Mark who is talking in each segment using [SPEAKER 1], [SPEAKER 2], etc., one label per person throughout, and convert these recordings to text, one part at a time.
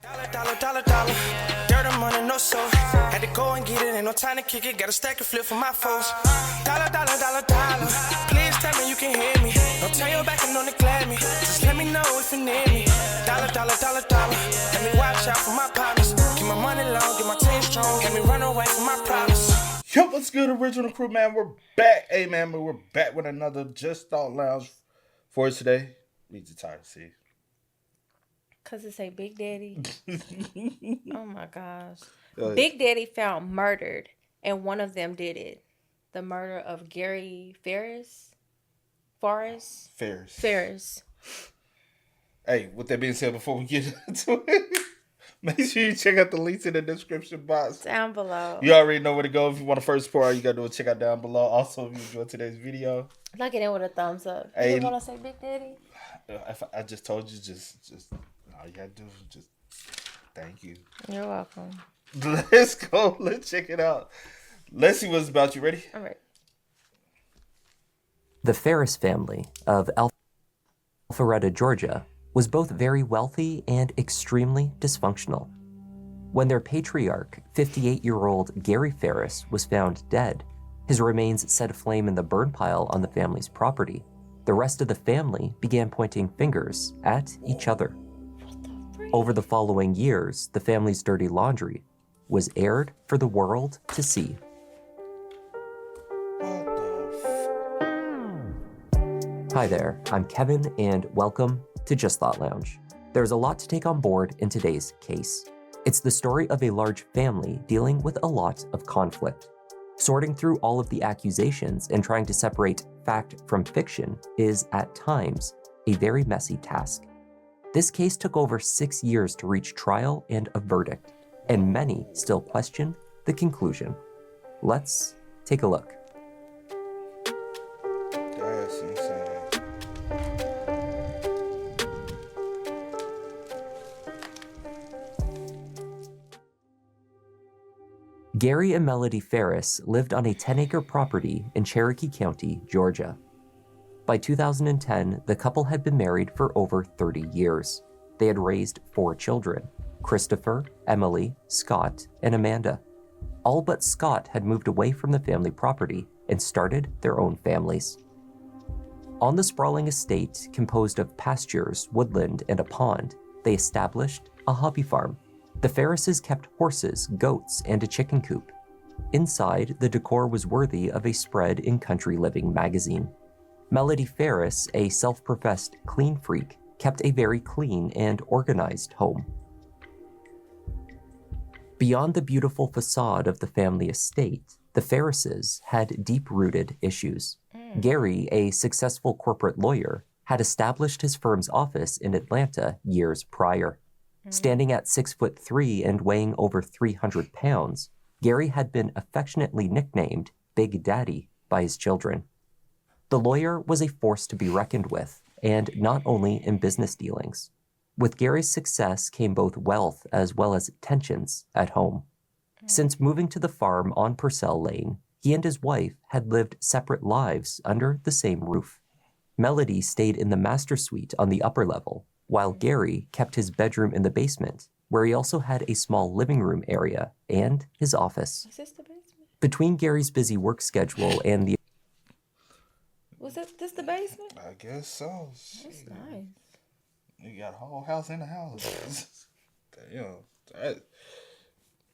[SPEAKER 1] Dollar. Dirt and money, no soul. Had to go and get it, ain't no time to kick it. Got a stack and flip for my foes. Dollar. Please tell me you can hear me. Don't turn your back and don't neglect me. Just let me know if you need me. Dollar. Let me watch out for my partners. Keep my money long, get my team strong. Let me run away from my problems.
[SPEAKER 2] Yo, what's good, original crew, man? We're back. Hey, man, we're back with another Just Thought Lounge for today. Read the title, see.
[SPEAKER 3] Because it say Big Daddy. Oh, my gosh. Big Daddy found murdered, and one of them did it. The murder of Gary Ferris. Farris.
[SPEAKER 2] Hey, with that being said, before we get into it, make sure you check out the links in the description box.
[SPEAKER 3] Down below.
[SPEAKER 2] You already know where to go. If you want to first support, you got to do a check out down below. Also, if you enjoyed today's video,
[SPEAKER 3] lock it in with a thumbs up.
[SPEAKER 2] Hey,
[SPEAKER 3] you want to say Big Daddy?
[SPEAKER 2] If I just told you, just all you got to do is just thank you.
[SPEAKER 3] You're welcome.
[SPEAKER 2] Let's go. Let's check it out. Let's see what's about. You ready?
[SPEAKER 3] All right.
[SPEAKER 4] The Ferris family of Alpharetta, Georgia, was both very wealthy and extremely dysfunctional. When their patriarch, 58-year-old Gary Ferris, was found dead, his remains set aflame in the burn pile on the family's property. The rest of the family began pointing fingers at each other. Over the following years, the family's dirty laundry was aired for the world to see. Hi there, I'm Kevin, and welcome to Just Thought Lounge. There's a lot to take on board in today's case. It's the story of a large family dealing with a lot of conflict. Sorting through all of the accusations and trying to separate fact from fiction is, at times, a very messy task. This case took over 6 years to reach trial and a verdict, and many still question the conclusion. Let's take a look.
[SPEAKER 2] That's insane.
[SPEAKER 4] Gary and Melody Ferris lived on a 10-acre property in Cherokee County, Georgia. By 2010, the couple had been married for over 30 years. They had raised 4 children: Christopher, Emily, Scott, and Amanda. All but Scott had moved away from the family property and started their own families. On the sprawling estate, composed of pastures, woodland, and a pond, they established a hobby farm. The Ferrises kept horses, goats, and a chicken coop. Inside, the decor was worthy of a spread in Country Living magazine. Melody Ferris, a self-professed clean freak, kept a very clean and organized home. Beyond the beautiful facade of the family estate, the Ferrises had deep-rooted issues. Gary, a successful corporate lawyer, had established his firm's office in Atlanta years prior. Standing at 6'3" and weighing over 300 pounds, Gary had been affectionately nicknamed Big Daddy by his children. The lawyer was a force to be reckoned with, and not only in business dealings. With Gary's success came both wealth as well as tensions at home. Since moving to the farm on Purcell Lane, he and his wife had lived separate lives under the same roof. Melody stayed in the master suite on the upper level, while Gary kept his bedroom in the basement, where he also had a small living room area and his office.
[SPEAKER 3] Is this the basement?
[SPEAKER 4] Between Gary's busy work schedule and the...
[SPEAKER 3] Was this the basement?
[SPEAKER 2] I guess so.
[SPEAKER 3] That's nice.
[SPEAKER 2] You got a whole house in the house. You know,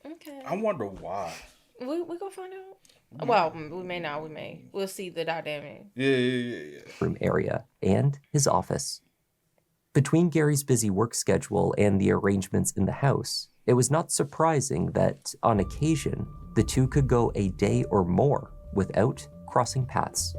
[SPEAKER 3] Okay.
[SPEAKER 2] I wonder why.
[SPEAKER 3] We gonna find out? Well, we may not. We'll see the dynamic.
[SPEAKER 2] Yeah.
[SPEAKER 4] room area and his office. Between Gary's busy work schedule and the arrangements in the house, it was not surprising that, on occasion, the two could go a day or more without crossing paths.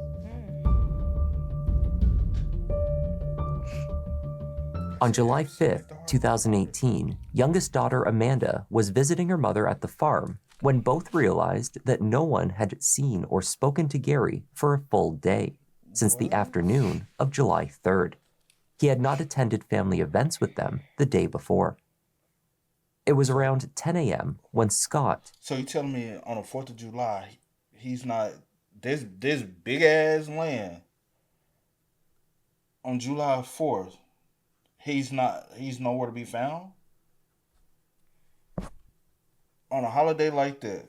[SPEAKER 4] On July 5th, 2018, youngest daughter Amanda was visiting her mother at the farm when both realized that no one had seen or spoken to Gary for a full day since the afternoon of July 3rd. He had not attended family events with them the day before. It was around 10 a.m. when Scott...
[SPEAKER 2] So you telling me on the 4th of July, he's not... This big ass land on July 4th, he's nowhere to be found? on a holiday like that,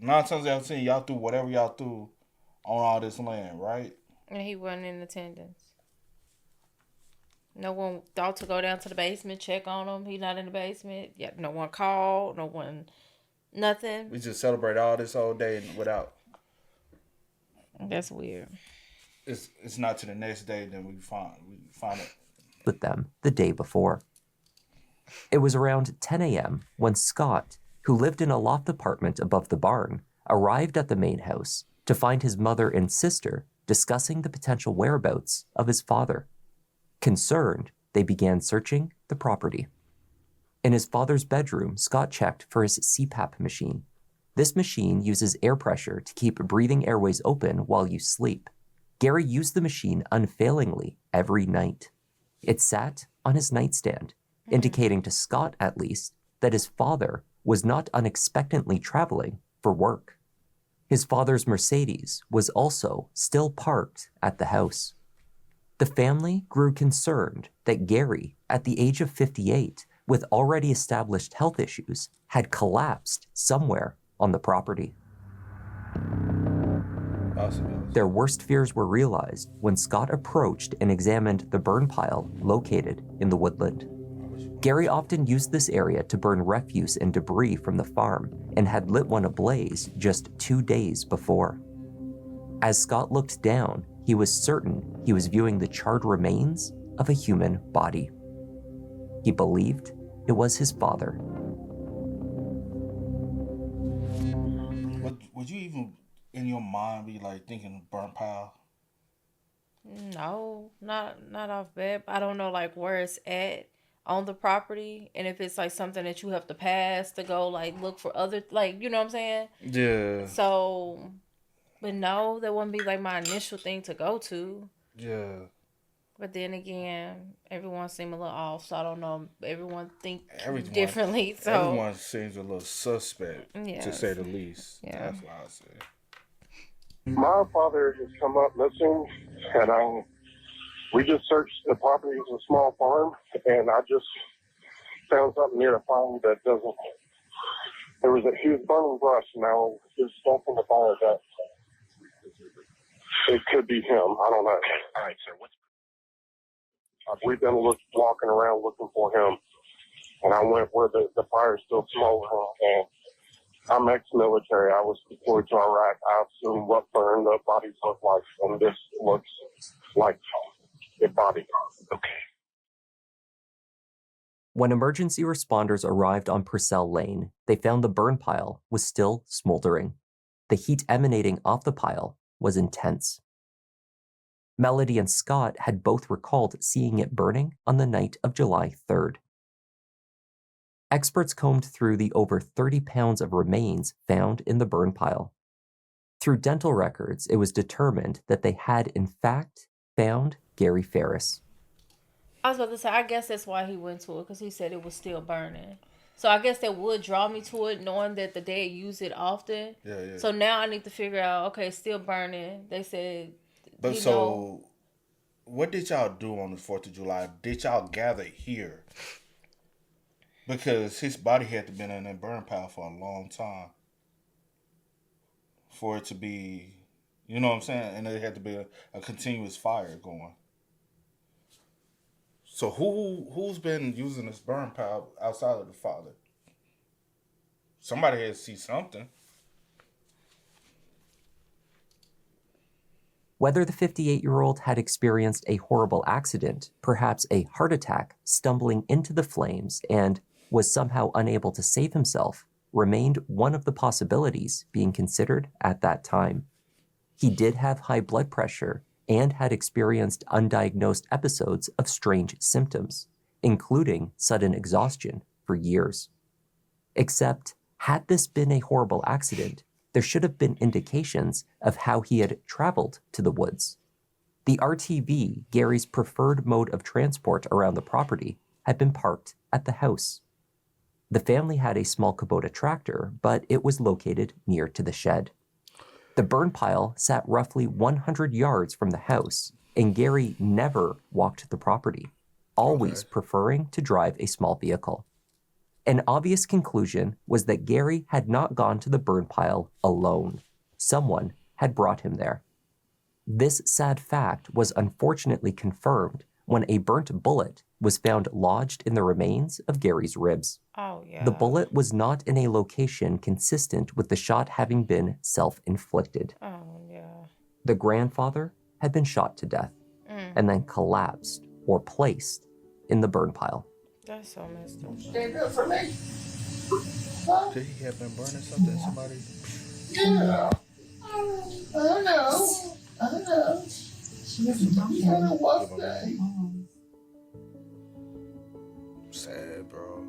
[SPEAKER 2] 9 times out of 10, y'all do whatever y'all do on all this land, right?
[SPEAKER 3] And he wasn't in attendance. No one thought to go down to the basement, check on him. He's not in the basement. Yeah, no one called. No one, nothing.
[SPEAKER 2] We just celebrate all this whole day and without.
[SPEAKER 3] That's weird.
[SPEAKER 2] It's not to the next day then we find it.
[SPEAKER 4] With them the day before. It was around 10 a.m. when Scott, who lived in a loft apartment above the barn, arrived at the main house to find his mother and sister discussing the potential whereabouts of his father. Concerned, they began searching the property. In his father's bedroom, Scott checked for his CPAP machine. This machine uses air pressure to keep breathing airways open while you sleep. Gary used the machine unfailingly every night. It sat on his nightstand, indicating to Scott at least that his father was not unexpectedly traveling for work. His father's Mercedes was also still parked at the house. The family grew concerned that Gary, at the age of 58, with already established health issues, had collapsed somewhere on the property. Their worst fears were realized when Scott approached and examined the burn pile located in the woodland. Gary often used this area to burn refuse and debris from the farm and had lit one ablaze just 2 days before. As Scott looked down, he was certain he was viewing the charred remains of a human body. He believed it was his father.
[SPEAKER 2] Would you even, in your mind, be like thinking burn pile?
[SPEAKER 3] No, not off bed. I don't know like where it's at on the property, and if it's like something that you have to pass to go like look for other, like, you know what I'm saying?
[SPEAKER 2] Yeah.
[SPEAKER 3] So, but no, that wouldn't be like my initial thing to go to.
[SPEAKER 2] Yeah.
[SPEAKER 3] But then again, everyone seemed a little off, so I don't know. Everyone think differently. So
[SPEAKER 2] everyone seems a little suspect, to say the least.
[SPEAKER 3] Yeah.
[SPEAKER 2] That's what I say.
[SPEAKER 5] My father has come up missing, and we just searched the property. It's a small farm, and I just found something near the farm that doesn't. He was burning brush. Now there's stuff in the fire that it could be him. I don't know. All right, sir. We've been walking around looking for him, and I went where the fire's still smoldering. And I'm ex-military. I was deployed to Iraq. I assume what burned up bodies look like, and this looks like a body. Okay.
[SPEAKER 4] When emergency responders arrived on Purcell Lane, they found the burn pile was still smoldering. The heat emanating off the pile was intense. Melody and Scott had both recalled seeing it burning on the night of July 3rd. Experts combed through the over 30 pounds of remains found in the burn pile. Through dental records, it was determined that they had, in fact, found Gary Ferris.
[SPEAKER 3] I was about to say, I guess that's why he went to it, because he said it was still burning. So I guess that would draw me to it, knowing that the dad used it often.
[SPEAKER 2] Yeah.
[SPEAKER 3] So now I need to figure out, okay, it's still burning. They said...
[SPEAKER 2] But so, what did y'all do on the 4th of July? Did y'all gather here? Because his body had to been in that burn pile for a long time. For it to be, you know what I'm saying? And there had to be a continuous fire going. So who's been using this burn pile outside of the father? Somebody had to see something.
[SPEAKER 4] Whether the 58-year-old had experienced a horrible accident, perhaps a heart attack, stumbling into the flames, and was somehow unable to save himself, remained one of the possibilities being considered at that time. He did have high blood pressure and had experienced undiagnosed episodes of strange symptoms, including sudden exhaustion, for years. Except, had this been a horrible accident, there should have been indications of how he had traveled to the woods. The RTV, Gary's preferred mode of transport around the property, had been parked at the house. The family had a small Kubota tractor, but it was located near to the shed. The burn pile sat roughly 100 yards from the house, and Gary never walked the property, always preferring to drive a small vehicle. An obvious conclusion was that Gary had not gone to the burn pile alone. Someone had brought him there. This sad fact was unfortunately confirmed when a burnt bullet was found lodged in the remains of Gary's ribs.
[SPEAKER 3] Oh, yeah.
[SPEAKER 4] The bullet was not in a location consistent with the shot having been self-inflicted.
[SPEAKER 3] Oh, yeah.
[SPEAKER 4] The grandfather had been shot to death and then collapsed or placed in the burn pile.
[SPEAKER 3] That's so messed up.
[SPEAKER 2] Stand up for me. Huh? Could he have been burning something? Somebody? Yeah. I know. What's that? Sad, bro.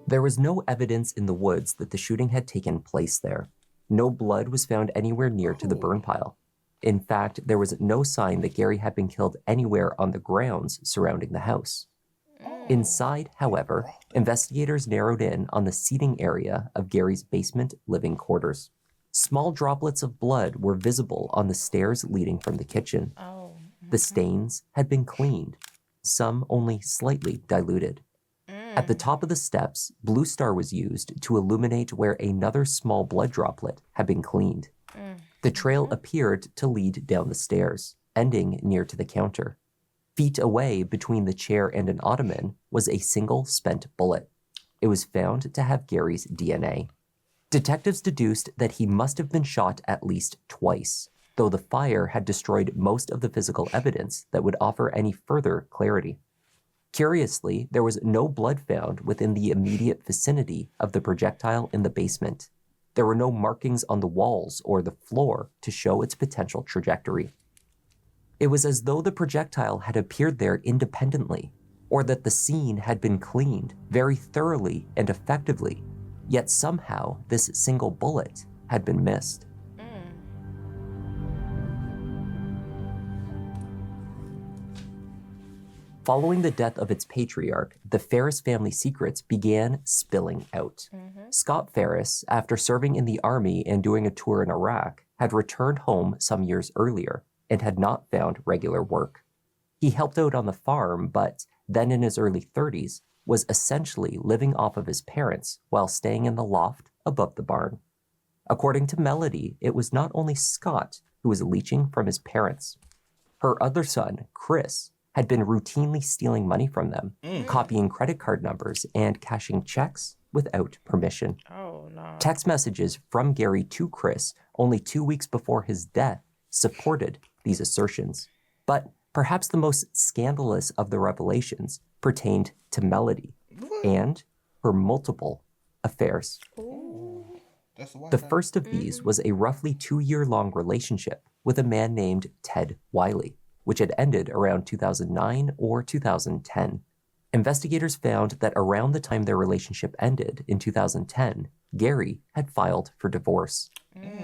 [SPEAKER 4] There was no evidence in the woods that the shooting had taken place there. No blood was found anywhere near to the burn pile. In fact, there was no sign that Gary had been killed anywhere on the grounds surrounding the house. Inside, however, investigators narrowed in on the seating area of Gary's basement living quarters. Small droplets of blood were visible on the stairs leading from the kitchen.
[SPEAKER 3] Oh.
[SPEAKER 4] The stains had been cleaned, some only slightly diluted. At the top of the steps, Blue Star was used to illuminate where another small blood droplet had been cleaned. The trail appeared to lead down the stairs, ending near to the counter. Feet away between the chair and an ottoman was a single spent bullet. It was found to have Gary's DNA. Detectives deduced that he must have been shot at least twice, though the fire had destroyed most of the physical evidence that would offer any further clarity. Curiously, there was no blood found within the immediate vicinity of the projectile in the basement. There were no markings on the walls or the floor to show its potential trajectory. It was as though the projectile had appeared there independently, or that the scene had been cleaned very thoroughly and effectively, yet somehow this single bullet had been missed. Following the death of its patriarch, the Farris family secrets began spilling out. Scott Farris, after serving in the army and doing a tour in Iraq, had returned home some years earlier and had not found regular work. He helped out on the farm, but then in his early 30s, was essentially living off of his parents while staying in the loft above the barn. According to Melody, it was not only Scott who was leeching from his parents. Her other son, Chris, had been routinely stealing money from them, copying credit card numbers and cashing checks without permission.
[SPEAKER 3] Oh, no.
[SPEAKER 4] Text messages from Gary to Chris only 2 weeks before his death supported these assertions. But perhaps the most scandalous of the revelations pertained to Melody and her multiple affairs. The first of these was a roughly 2-year-long relationship with a man named Ted Wiley, which had ended around 2009 or 2010. Investigators found that around the time their relationship ended in 2010, Gary had filed for divorce.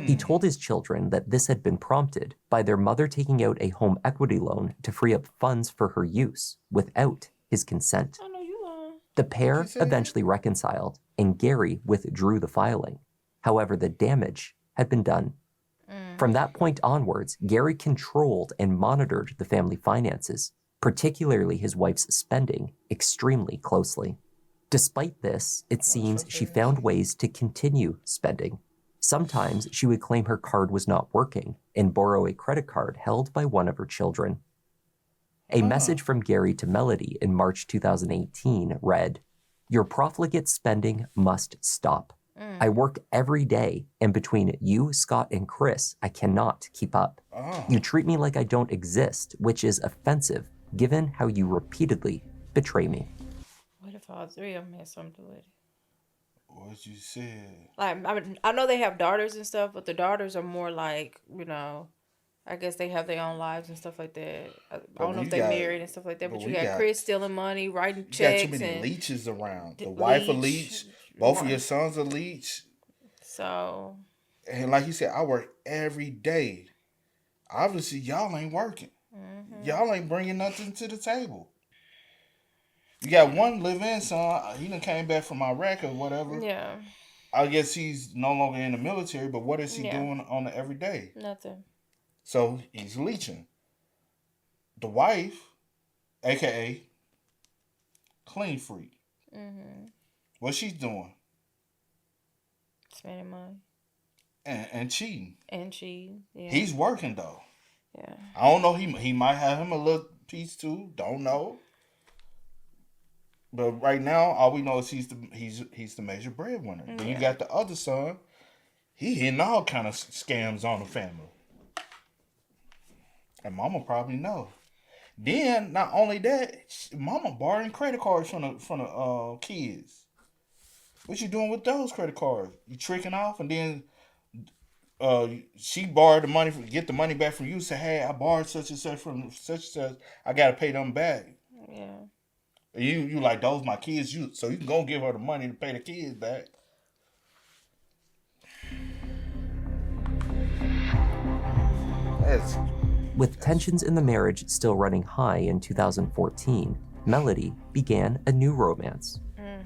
[SPEAKER 4] He told his children that this had been prompted by their mother taking out a home equity loan to free up funds for her use without his consent.
[SPEAKER 3] I know you lying.
[SPEAKER 4] The pair eventually reconciled, and Gary withdrew the filing. However, the damage had been done. From that point onwards, Gary controlled and monitored the family finances, particularly his wife's spending, extremely closely. Despite this, it seems she found ways to continue spending. Sometimes she would claim her card was not working and borrow a credit card held by one of her children. A message from Gary to Melody in March 2018 read, "Your profligate spending must stop. I work every day, and between you, Scott, and Chris, I cannot keep up. You treat me like I don't exist, which is offensive, given how you repeatedly betray me."
[SPEAKER 3] What if all three of them had something to do with it?
[SPEAKER 2] What you said?
[SPEAKER 3] Like, I know they have daughters and stuff, but the daughters are more like, I guess they have their own lives and stuff like that. I don't know if they're married and stuff like that, but you got Chris stealing money, writing checks.
[SPEAKER 2] You got too many leeches around. The wife a leech, both of your sons a leech.
[SPEAKER 3] So.
[SPEAKER 2] And like you said, I work every day. Obviously, y'all ain't working. Y'all ain't bringing nothing to the table. You got one live-in son. He done came back from Iraq or whatever.
[SPEAKER 3] Yeah.
[SPEAKER 2] I guess he's no longer in the military, but what is he doing on the everyday?
[SPEAKER 3] Nothing.
[SPEAKER 2] So he's leeching. The wife, a.k.a. clean freak. What she's doing?
[SPEAKER 3] Spending money.
[SPEAKER 2] And cheating.
[SPEAKER 3] And cheating. Yeah.
[SPEAKER 2] He's working though.
[SPEAKER 3] Yeah.
[SPEAKER 2] I don't know. He might have him a little piece too. Don't know. But right now, all we know is he's the major breadwinner. Then you got the other son. He hitting all kind of scams on the family. And mama probably know. Then not only that, mama borrowing credit cards from the kids. What you doing with those credit cards? You tricking off, and then she borrowed the money get the money back from you. Say, hey, I borrowed such and such from such and such. I gotta pay them back.
[SPEAKER 3] Yeah.
[SPEAKER 2] You like those my kids. So you can go give her the money to pay the kids back.
[SPEAKER 4] With tensions in the marriage still running high in 2014, Melody began a new romance.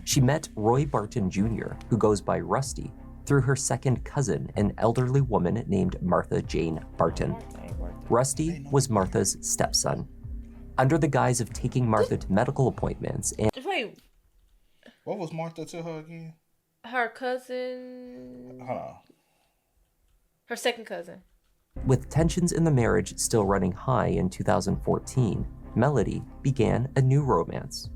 [SPEAKER 4] She met Roy Barton Jr., who goes by Rusty, through her second cousin, an elderly woman named Martha Jane Barton. Rusty was Martha's stepson. Under the guise of taking Martha to medical appointments and...
[SPEAKER 3] Wait.
[SPEAKER 2] What was Martha to her again?
[SPEAKER 3] Her cousin...
[SPEAKER 2] Hold on.
[SPEAKER 3] Her second cousin.
[SPEAKER 4] With tensions in the marriage still running high in 2014, Melody began a new romance.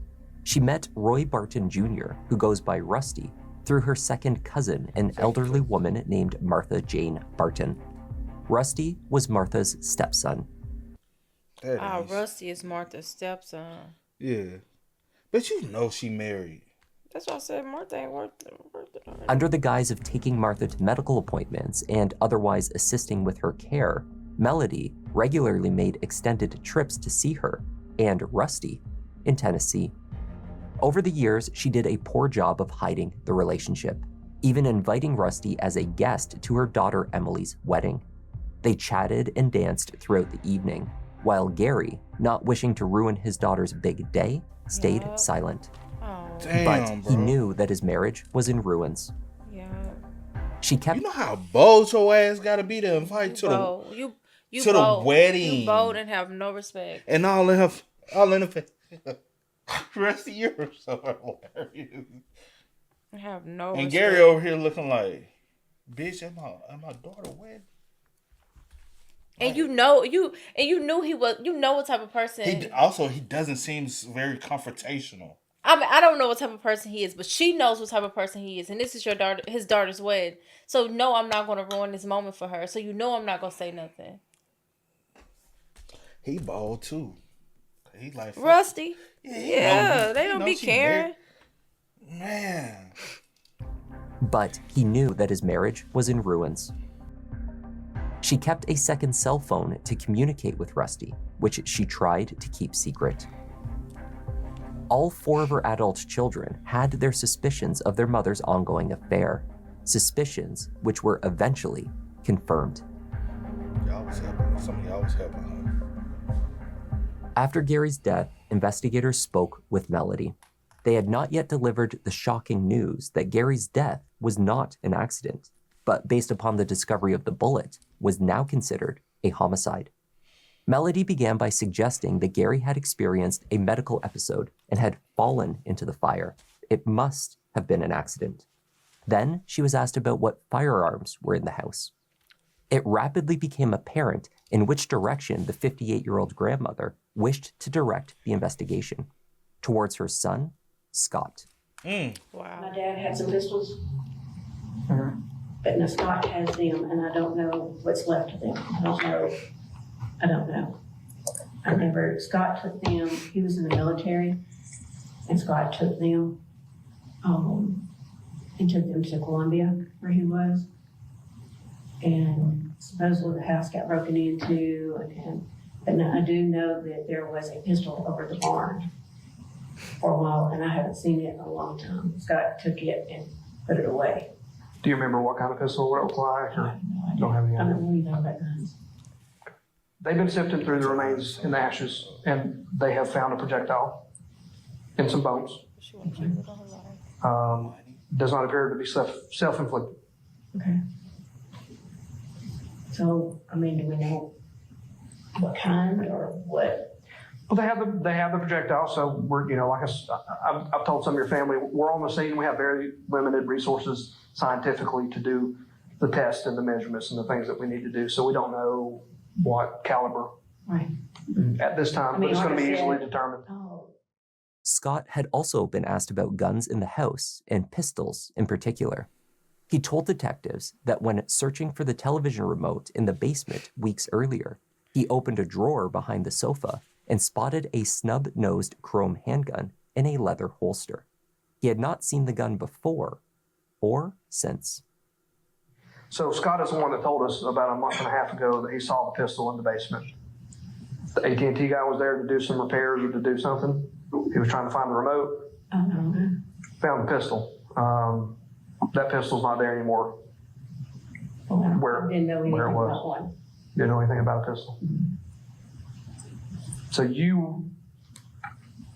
[SPEAKER 4] She met Roy Barton Jr., who goes by Rusty, through her second cousin, an elderly woman named Martha Jane Barton. Rusty was Martha's stepson.
[SPEAKER 3] Rusty is Martha's stepson.
[SPEAKER 2] Yeah. But you know she married.
[SPEAKER 3] That's why I said Martha ain't worth it.
[SPEAKER 4] Under the guise of taking Martha to medical appointments and otherwise assisting with her care, Melody regularly made extended trips to see her and Rusty in Tennessee. Over the years, she did a poor job of hiding the relationship, even inviting Rusty as a guest to her daughter Emily's wedding. They chatted and danced throughout the evening, while Gary, not wishing to ruin his daughter's big day, stayed silent.
[SPEAKER 2] Damn,
[SPEAKER 4] But
[SPEAKER 2] bro.
[SPEAKER 4] he knew that his marriage was in ruins.
[SPEAKER 3] Yeah.
[SPEAKER 4] She kept...
[SPEAKER 2] You know how bold your ass gotta be to invite to the wedding.
[SPEAKER 3] You bold and have no respect.
[SPEAKER 2] And all in the Rusty, you're so hilarious.
[SPEAKER 3] I have no
[SPEAKER 2] And
[SPEAKER 3] respect.
[SPEAKER 2] Gary over here looking like, bitch, at my daughter wedding.
[SPEAKER 3] And you knew he was. You know what type of person.
[SPEAKER 2] He doesn't seem very confrontational.
[SPEAKER 3] I mean, I don't know what type of person he is, but she knows what type of person he is, and this is his daughter's wedding. So no, I'm not going to ruin this moment for her. So you know I'm not going to say nothing.
[SPEAKER 2] He bold too. He like
[SPEAKER 3] Rusty.
[SPEAKER 2] Yeah,
[SPEAKER 3] they don't be caring.
[SPEAKER 2] Man.
[SPEAKER 4] But he knew that his marriage was in ruins. She kept a second cell phone to communicate with Rusty, which she tried to keep secret. All 4 of her adult children had their suspicions of their mother's ongoing affair, suspicions which were eventually confirmed.
[SPEAKER 2] Somebody always helping her.
[SPEAKER 4] After Gary's death, investigators spoke with Melody. They had not yet delivered the shocking news that Gary's death was not an accident, but based upon the discovery of the bullet, was now considered a homicide. Melody began by suggesting that Gary had experienced a medical episode and had fallen into the fire. It must have been an accident. Then she was asked about what firearms were in the house. It rapidly became apparent in which direction the 58-year-old grandmother wished to direct the investigation, towards her son, Scott.
[SPEAKER 3] Wow.
[SPEAKER 6] My dad had some pistols, but now Scott has them, and I don't know what's left of them. I don't know. Scott took them, he was in the military, and Scott took them and took them to Colombia, where he was. And supposedly the house got broken into, but now I do know that there was a pistol over the barn for a while, and I haven't seen it in a long time. Scott took it and put it away.
[SPEAKER 7] Do you remember what kind of pistol, what it looked like?
[SPEAKER 6] I have no idea.
[SPEAKER 7] Don't have any
[SPEAKER 6] I
[SPEAKER 7] idea.
[SPEAKER 6] don't know anything about guns.
[SPEAKER 7] They've been sifting through the remains in the ashes, and they have found a projectile and some bones. Does not appear to be self-inflicted.
[SPEAKER 6] Okay. So, I mean, do we know what kind or what?
[SPEAKER 7] Well, they have the projectile, so we're, like I've told some of your family, we're on the scene. We have very limited resources scientifically to do the tests and the measurements and the things that we need to do. So we don't know what caliber at this time, but it's going to be easily determined.
[SPEAKER 4] Scott had also been asked about guns in the house and pistols in particular. He told detectives that when searching for the television remote in the basement weeks earlier, he opened a drawer behind the sofa and spotted a snub-nosed chrome handgun in a leather holster. He had not seen the gun before or since.
[SPEAKER 7] So Scott is the one that told us about a month and a half ago that he saw the pistol in the basement. The AT&T guy was there to do some repairs or to do something. He was trying to find the remote. Found the pistol. That pistol's not there anymore. Where it was. Didn't know anything about a pistol. So you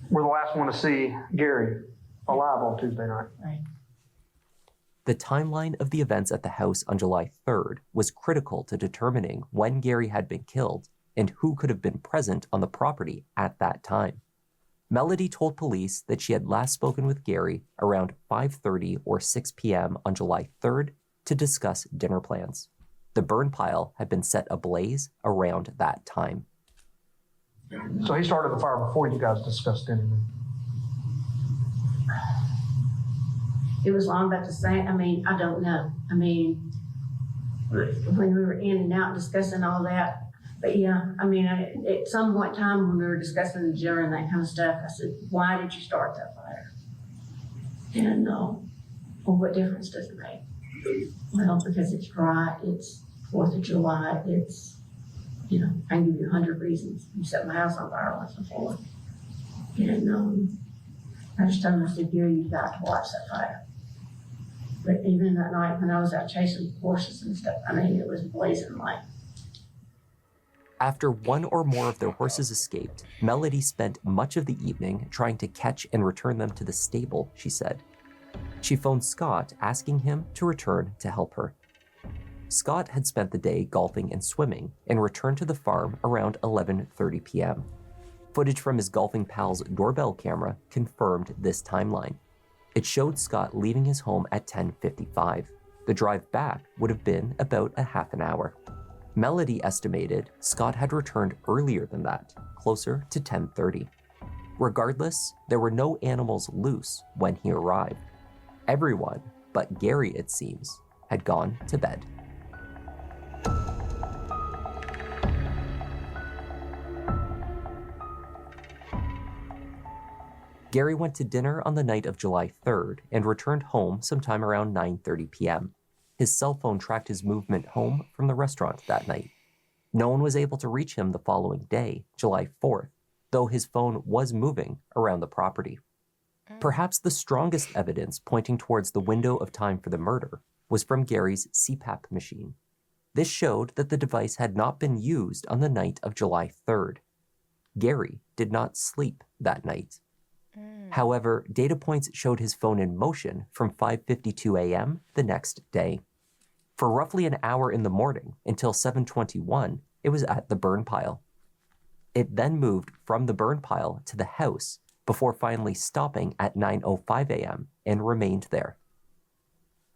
[SPEAKER 7] were the last one to see Gary alive on Tuesday night.
[SPEAKER 6] Right.
[SPEAKER 4] The timeline of the events at the house on July 3rd was critical to determining when Gary had been killed and who could have been present on the property at that time. Melody told police that she had last spoken with Gary around 5:30 or 6 p.m. on July 3rd to discuss dinner plans. The burn pile had been set ablaze around that time.
[SPEAKER 7] So he started the fire before you guys discussed anything.
[SPEAKER 6] It was long about the same. I don't know. When we were in and out discussing all that. But yeah, at some point in time when we were discussing the dinner and that kind of stuff, I said, why did you start that fire? And, well, what difference does it make? Well, because it's dry, it's 4th of July, it's, I can give you 100 reasons. You set my house on fire once before. And I just told him, I said, Gary, you've got to watch that fire. But even that night when I was out chasing horses and stuff, it was blazing light.
[SPEAKER 4] After one or more of their horses escaped, Melody spent much of the evening trying to catch and return them to the stable, she said. She phoned Scott asking him to return to help her. Scott had spent the day golfing and swimming and returned to the farm around 11:30 p.m. Footage from his golfing pal's doorbell camera confirmed this timeline. It showed Scott leaving his home at 10:55. The drive back would have been about a half an hour. Melody estimated Scott had returned earlier than that, closer to 10:30. Regardless, there were no animals loose when he arrived. Everyone, but Gary, it seems, had gone to bed. Gary went to dinner on the night of July 3rd and returned home sometime around 9:30 p.m. His cell phone tracked his movement home from the restaurant that night. No one was able to reach him the following day, July 4th, though his phone was moving around the property. Perhaps the strongest evidence pointing towards the window of time for the murder was from Gary's CPAP machine. This showed that the device had not been used on the night of July 3rd. Gary did not sleep that night. However, data points showed his phone in motion from 5:52 a.m. the next day. For roughly an hour in the morning until 7:21, it was at the burn pile. It then moved from the burn pile to the house before finally stopping at 9:05 a.m. and remained there.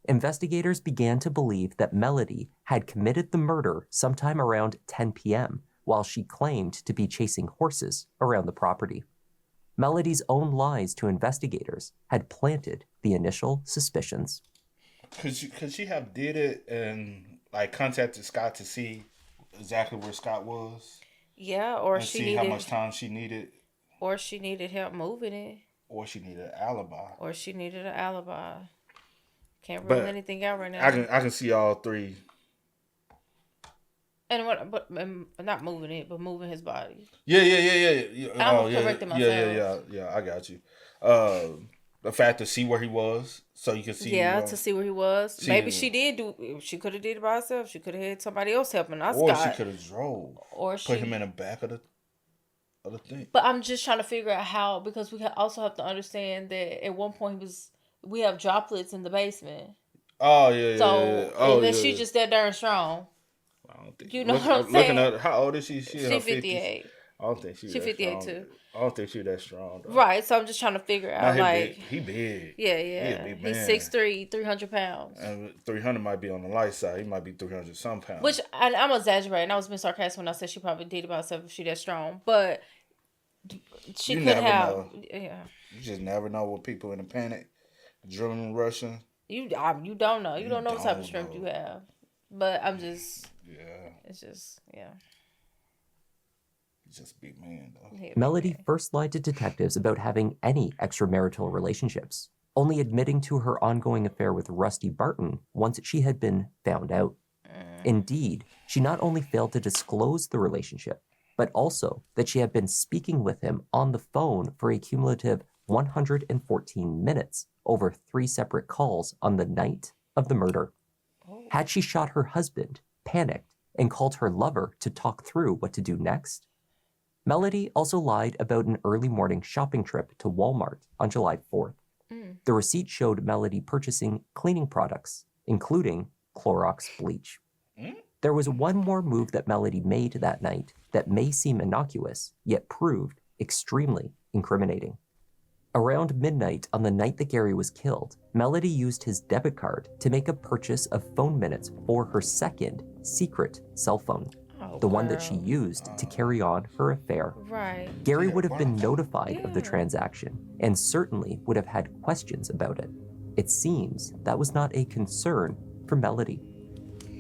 [SPEAKER 4] Investigators began to believe that Melody had committed the murder sometime around 10 p.m. while she claimed to be chasing horses around the property. Melody's own lies to investigators had planted the initial suspicions.
[SPEAKER 2] Could she have did it and contacted Scott to see exactly where Scott was?
[SPEAKER 3] Yeah, or
[SPEAKER 2] and
[SPEAKER 3] she
[SPEAKER 2] see
[SPEAKER 3] needed
[SPEAKER 2] how much time she needed.
[SPEAKER 3] Or she needed help moving it.
[SPEAKER 2] Or she needed an alibi.
[SPEAKER 3] Can't rule anything out right now.
[SPEAKER 2] I can see all three.
[SPEAKER 3] And not moving it, but moving his body.
[SPEAKER 2] Yeah.
[SPEAKER 3] I'm correcting myself.
[SPEAKER 2] Yeah. I got you. The fact to see where he was, so you can see.
[SPEAKER 3] Yeah, to see where he was. Maybe she could have did it by herself. She could have had somebody else helping. Or
[SPEAKER 2] she could have drove. Or put him in the back of the thing.
[SPEAKER 3] But I'm just trying to figure out how, because we also have to understand that at one point we have droplets in the basement.
[SPEAKER 2] Oh yeah.
[SPEAKER 3] So unless she's just that darn strong.
[SPEAKER 2] I don't think.
[SPEAKER 3] You know what I'm saying?
[SPEAKER 2] Looking at how old is she?
[SPEAKER 3] She's 58.
[SPEAKER 2] I don't think she's
[SPEAKER 3] She
[SPEAKER 2] that
[SPEAKER 3] 58
[SPEAKER 2] strong.
[SPEAKER 3] too.
[SPEAKER 2] I don't think she's that strong, though.
[SPEAKER 3] Right, so I'm just trying to figure out,
[SPEAKER 2] Nah,
[SPEAKER 3] like...
[SPEAKER 2] he big.
[SPEAKER 3] Yeah.
[SPEAKER 2] He a big
[SPEAKER 3] He's
[SPEAKER 2] man.
[SPEAKER 3] 6'3", 300 pounds.
[SPEAKER 2] And 300 might be on the light side. He might be 300 some pounds.
[SPEAKER 3] Which, I'm exaggerating. I was being sarcastic when I said she probably did about herself if she that strong. But she
[SPEAKER 2] You
[SPEAKER 3] could
[SPEAKER 2] never
[SPEAKER 3] have...
[SPEAKER 2] know.
[SPEAKER 3] Yeah.
[SPEAKER 2] You just never know what people in a panic, adrenaline rushing.
[SPEAKER 3] You don't know. You don't know what type of strength you have. But I'm just...
[SPEAKER 2] Yeah.
[SPEAKER 3] It's just... Yeah.
[SPEAKER 2] He's just a big man, though.
[SPEAKER 3] Yeah,
[SPEAKER 4] Melody first lied to detectives about having any extramarital relationships, only admitting to her ongoing affair with Rusty Barton once she had been found out. Indeed, she not only failed to disclose the relationship, but also that she had been speaking with him on the phone for a cumulative 114 minutes over 3 separate calls on the night of the murder. Had she shot her husband, panicked, and called her lover to talk through what to do next? Melody also lied about an early morning shopping trip to Walmart on July 4th. The receipt showed Melody purchasing cleaning products, including Clorox bleach. There was one more move that Melody made that night that may seem innocuous, yet proved extremely incriminating. Around midnight on the night that Gary was killed, Melody used his debit card to make a purchase of phone minutes for her second secret cell phone, the one that she used to carry on her affair.
[SPEAKER 3] Right.
[SPEAKER 4] Gary would have been notified of the transaction and certainly would have had questions about it. It seems that was not a concern for Melody.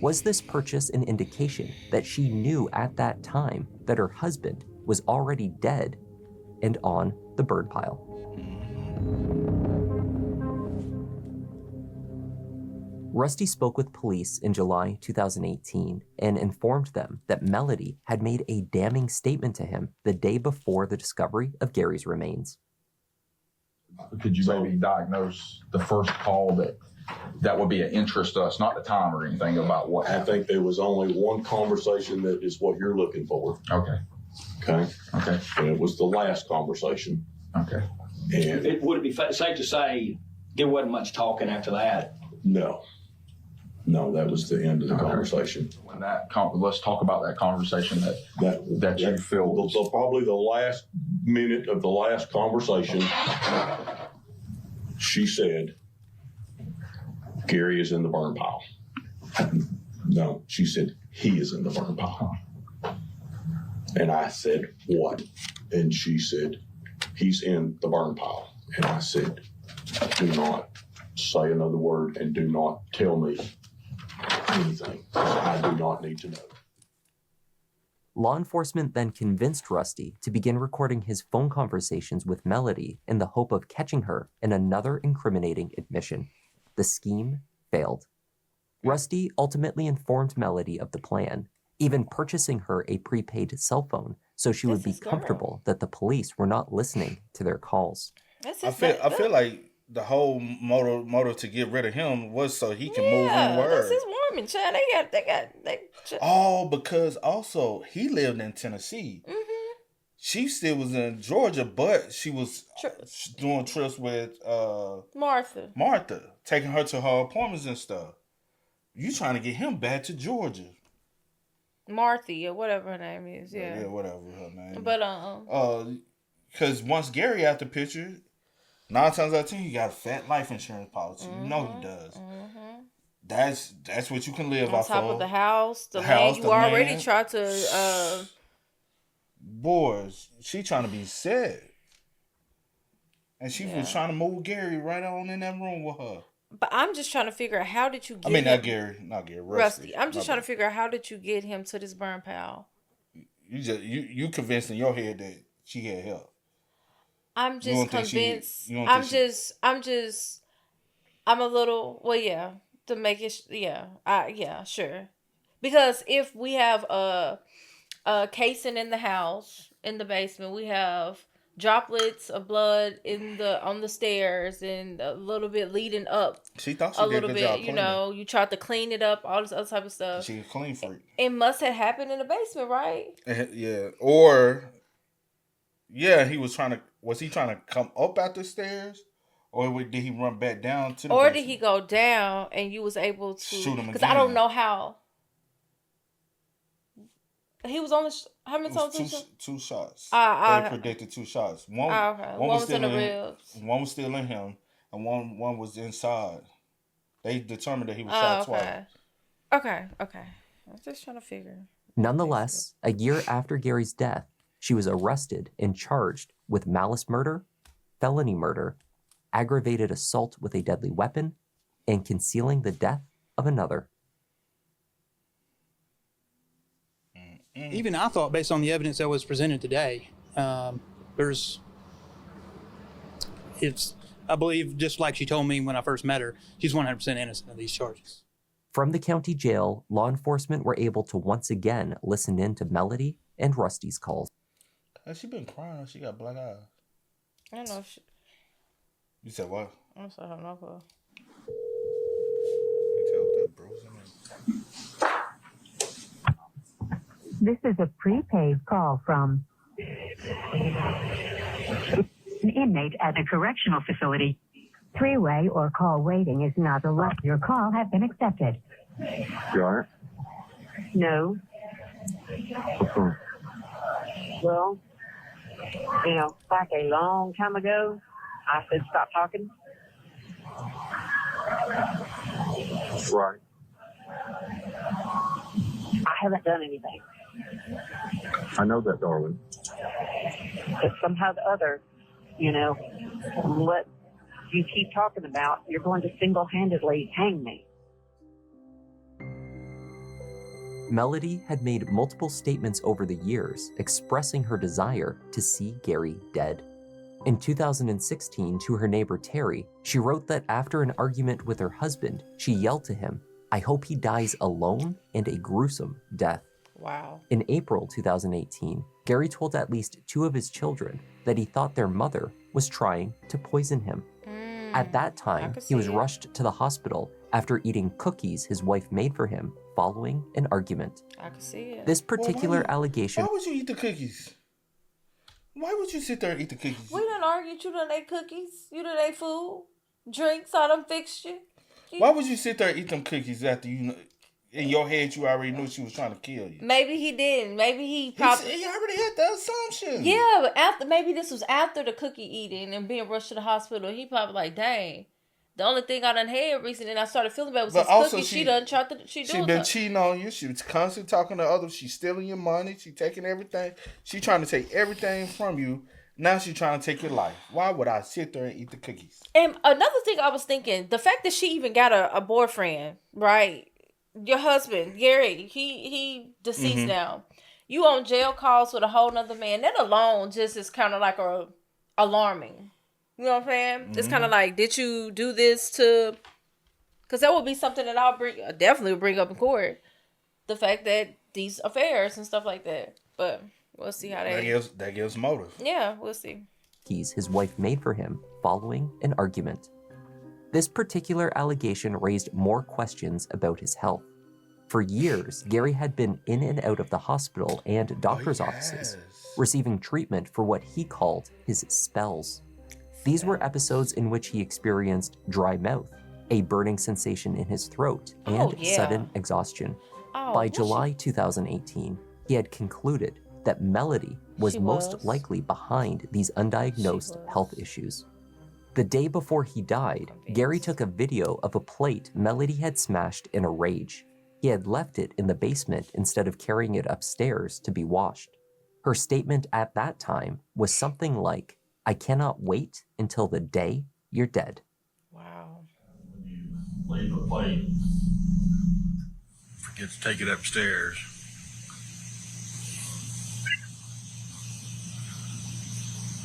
[SPEAKER 4] Was this purchase an indication that she knew at that time that her husband was already dead and on the burn pile? Rusty spoke with police in July 2018 and informed them that Melody had made a damning statement to him the day before the discovery of Gary's remains.
[SPEAKER 8] Could you maybe diagnose the first call that would be of interest to us, not the time or anything about what
[SPEAKER 9] I
[SPEAKER 8] happened?
[SPEAKER 9] think there was only one conversation that is what you're looking for.
[SPEAKER 8] Okay.
[SPEAKER 9] Okay.
[SPEAKER 8] Okay.
[SPEAKER 9] And it was the last conversation.
[SPEAKER 8] Okay.
[SPEAKER 9] And
[SPEAKER 10] Would it be safe to say there wasn't much talking after that?
[SPEAKER 9] no, that was the end of the conversation.
[SPEAKER 8] When let's talk about that conversation that you feel.
[SPEAKER 9] Probably the last minute of the last conversation, she said, Gary is in the burn pile. No, she said, he is in the burn pile. And I said, what? And she said, he's in the burn pile. And I said, do not say another word and do not tell me anything. I do not need to know.
[SPEAKER 4] Law enforcement then convinced Rusty to begin recording his phone conversations with Melody in the hope of catching her in another incriminating admission. The scheme failed. Rusty ultimately informed Melody of the plan, even purchasing her a prepaid cell phone so she would be comfortable that the police were not listening to their calls.
[SPEAKER 2] I feel like the whole motive to get rid of him was so he can move in word.
[SPEAKER 3] That's his woman, child.
[SPEAKER 2] Because also he lived in Tennessee. Mm-hmm. She still was in Georgia, but she was doing trips with Martha, taking her to her appointments and stuff. You trying to get him back to Georgia?
[SPEAKER 3] Martha or whatever her name is, yeah.
[SPEAKER 2] Yeah, whatever her name.
[SPEAKER 3] But
[SPEAKER 2] because once Gary out the picture, 9 times out of 10 he got a fat life insurance policy. Mm-hmm. You know he does. Mm-hmm. That's what you can live off of.
[SPEAKER 3] On top of the house, the land you already tried to.
[SPEAKER 2] Boys, she trying to be set, and she was trying to move Gary right on in that room with her.
[SPEAKER 3] But I'm just trying to figure out how did you get
[SPEAKER 2] him... not Gary, Rusty.
[SPEAKER 3] I'm just trying to figure out how did you get him to this burn pile?
[SPEAKER 2] You convinced in your head that she had help.
[SPEAKER 3] I'm just convinced. I'm a little, to make it, sure. Because if we have a casing in the house, in the basement, we have droplets of blood on the stairs and a little bit leading up.
[SPEAKER 2] She thought she did a good job cleaning.
[SPEAKER 3] You tried to clean it up, all this other type of stuff.
[SPEAKER 2] She a clean freak.
[SPEAKER 3] It must have happened in the basement, right?
[SPEAKER 2] Yeah. Or he was was he trying to come up out the stairs? Or did he run back down to the basement?
[SPEAKER 3] Did he go down and you was able to
[SPEAKER 2] shoot him again?
[SPEAKER 3] Because I don't know how. He was on the. How many times?
[SPEAKER 2] Two shots.
[SPEAKER 3] They
[SPEAKER 2] predicted 2 shots. One
[SPEAKER 3] was in the ribs.
[SPEAKER 2] One was still in him, and one was inside. They determined that he was shot twice.
[SPEAKER 3] Okay. I was just trying to figure.
[SPEAKER 4] Nonetheless, a year after Gary's death, she was arrested and charged with malice murder, felony murder, aggravated assault with a deadly weapon, and concealing the death of another.
[SPEAKER 11] Even I thought, based on the evidence that was presented today, I believe, just like she told me when I first met her, she's 100% innocent of these charges.
[SPEAKER 4] From the county jail, law enforcement were able to once again listen in to Melody and Rusty's calls.
[SPEAKER 2] Has she been crying or she got black eyes?
[SPEAKER 3] I don't know if she...
[SPEAKER 2] You said what?
[SPEAKER 3] I don't know.
[SPEAKER 12] This is a prepaid call from an inmate at a correctional facility. Three-way or call waiting is not allowed. Your call has been accepted.
[SPEAKER 5] You all right?
[SPEAKER 12] No. Well, like a long time ago, I said stop talking.
[SPEAKER 5] Right.
[SPEAKER 12] I haven't done anything.
[SPEAKER 5] I know that, darling.
[SPEAKER 12] But somehow the other, what you keep talking about, you're going to single-handedly hang me.
[SPEAKER 4] Melody had made multiple statements over the years expressing her desire to see Gary dead. In 2016, to her neighbor Terry, she wrote that after an argument with her husband, she yelled to him, "I hope he dies alone and a gruesome death."
[SPEAKER 3] Wow.
[SPEAKER 4] In April 2018, Gary told at least 2 of his children that he thought their mother was trying to poison him. At that time, he was rushed to the hospital after eating cookies his wife made for him following an argument.
[SPEAKER 3] I can see it.
[SPEAKER 4] This particular allegation...
[SPEAKER 2] Why would you eat the cookies? Why would you sit there and eat the cookies?
[SPEAKER 3] We done argued. You done ate cookies. You done ate food. Drinks. I done fixed you.
[SPEAKER 2] Why would you sit there and eat them cookies after in your head you already knew she was trying to kill you?
[SPEAKER 3] Maybe he didn't. Maybe he probably...
[SPEAKER 2] He already had the assumption.
[SPEAKER 3] Yeah, but maybe this was after the cookie eating and being rushed to the hospital. He probably like, dang. The only thing I done had recently and I started feeling bad was this cookie. She done tried to... She
[SPEAKER 2] been cheating on you. She was constantly talking to others. She's stealing your money. She taking everything. She trying to take everything from you. Now she's trying to take your life. Why would I sit there and eat the cookies?
[SPEAKER 3] And another thing I was thinking, the fact that she even got a boyfriend, right? Your husband, Gary, he deceased now. You on jail calls with a whole nother man. That alone just is kind of like alarming. You know what I'm saying? It's kind of like, did you do this to... Because that would be something that I'll definitely bring up in court. The fact that these affairs and stuff like that. But we'll see how
[SPEAKER 2] that gives motive.
[SPEAKER 3] Yeah, we'll see.
[SPEAKER 4] His wife made for him following an argument. This particular allegation raised more questions about his health. For years, Gary had been in and out of the hospital and doctor's offices, receiving treatment for what he called his spells. These were episodes in which he experienced dry mouth, a burning sensation in his throat, and sudden exhaustion. By July 2018, he had concluded that Melody was most likely behind these undiagnosed health issues. The day before he died, Gary took a video of a plate Melody had smashed in a rage. He had left it in the basement instead of carrying it upstairs to be washed. Her statement at that time was something like, "I cannot wait until the day you're dead."
[SPEAKER 3] Wow.
[SPEAKER 13] When you leave a plate, forget to take it upstairs.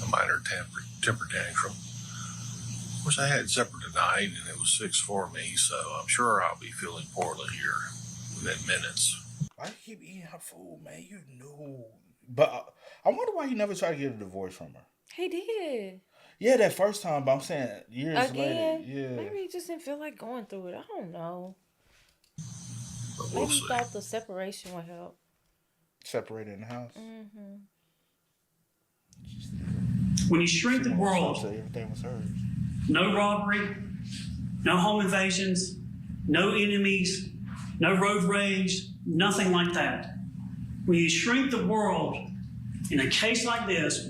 [SPEAKER 13] A minor temper tantrum. Of course, I had supper tonight, and it was 6 for me, so I'm sure I'll be feeling poorly here within minutes.
[SPEAKER 2] Why you keep eating her food, man? You know. But I wonder why he never tried to get a divorce from her.
[SPEAKER 3] He did.
[SPEAKER 2] Yeah, that first time, but I'm saying years
[SPEAKER 3] Again,
[SPEAKER 2] later. Yeah.
[SPEAKER 3] Maybe he just didn't feel like going through it. I don't know.
[SPEAKER 13] But we'll
[SPEAKER 3] Maybe
[SPEAKER 13] see.
[SPEAKER 3] he thought the separation would help.
[SPEAKER 2] Separated in the house.
[SPEAKER 3] Mm-hmm.
[SPEAKER 14] When you shrink the world,
[SPEAKER 2] everything was hers.
[SPEAKER 14] no robbery, no home invasions, no enemies, no road rage, nothing like that. when you shrink the world, in a case like this,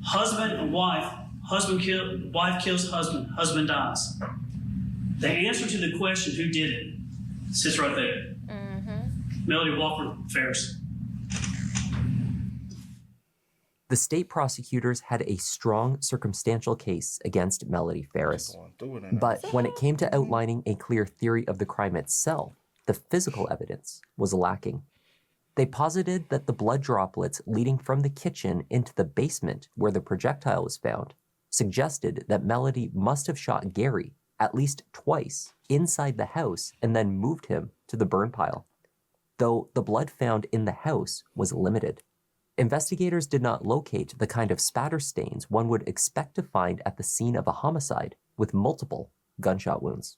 [SPEAKER 14] husband and wife, wife kills husband, husband dies. The answer to the question, who did it, sits right there. Melody Walker Ferris.
[SPEAKER 4] The state prosecutors had a strong circumstantial case against Melody Farris. But when it came to outlining a clear theory of the crime itself, the physical evidence was lacking. They posited that the blood droplets leading from the kitchen into the basement where the projectile was found suggested that Melody must have shot Gary at least twice inside the house and then moved him to the burn pile, though the blood found in the house was limited. Investigators did not locate the kind of spatter stains one would expect to find at the scene of a homicide with multiple gunshot wounds.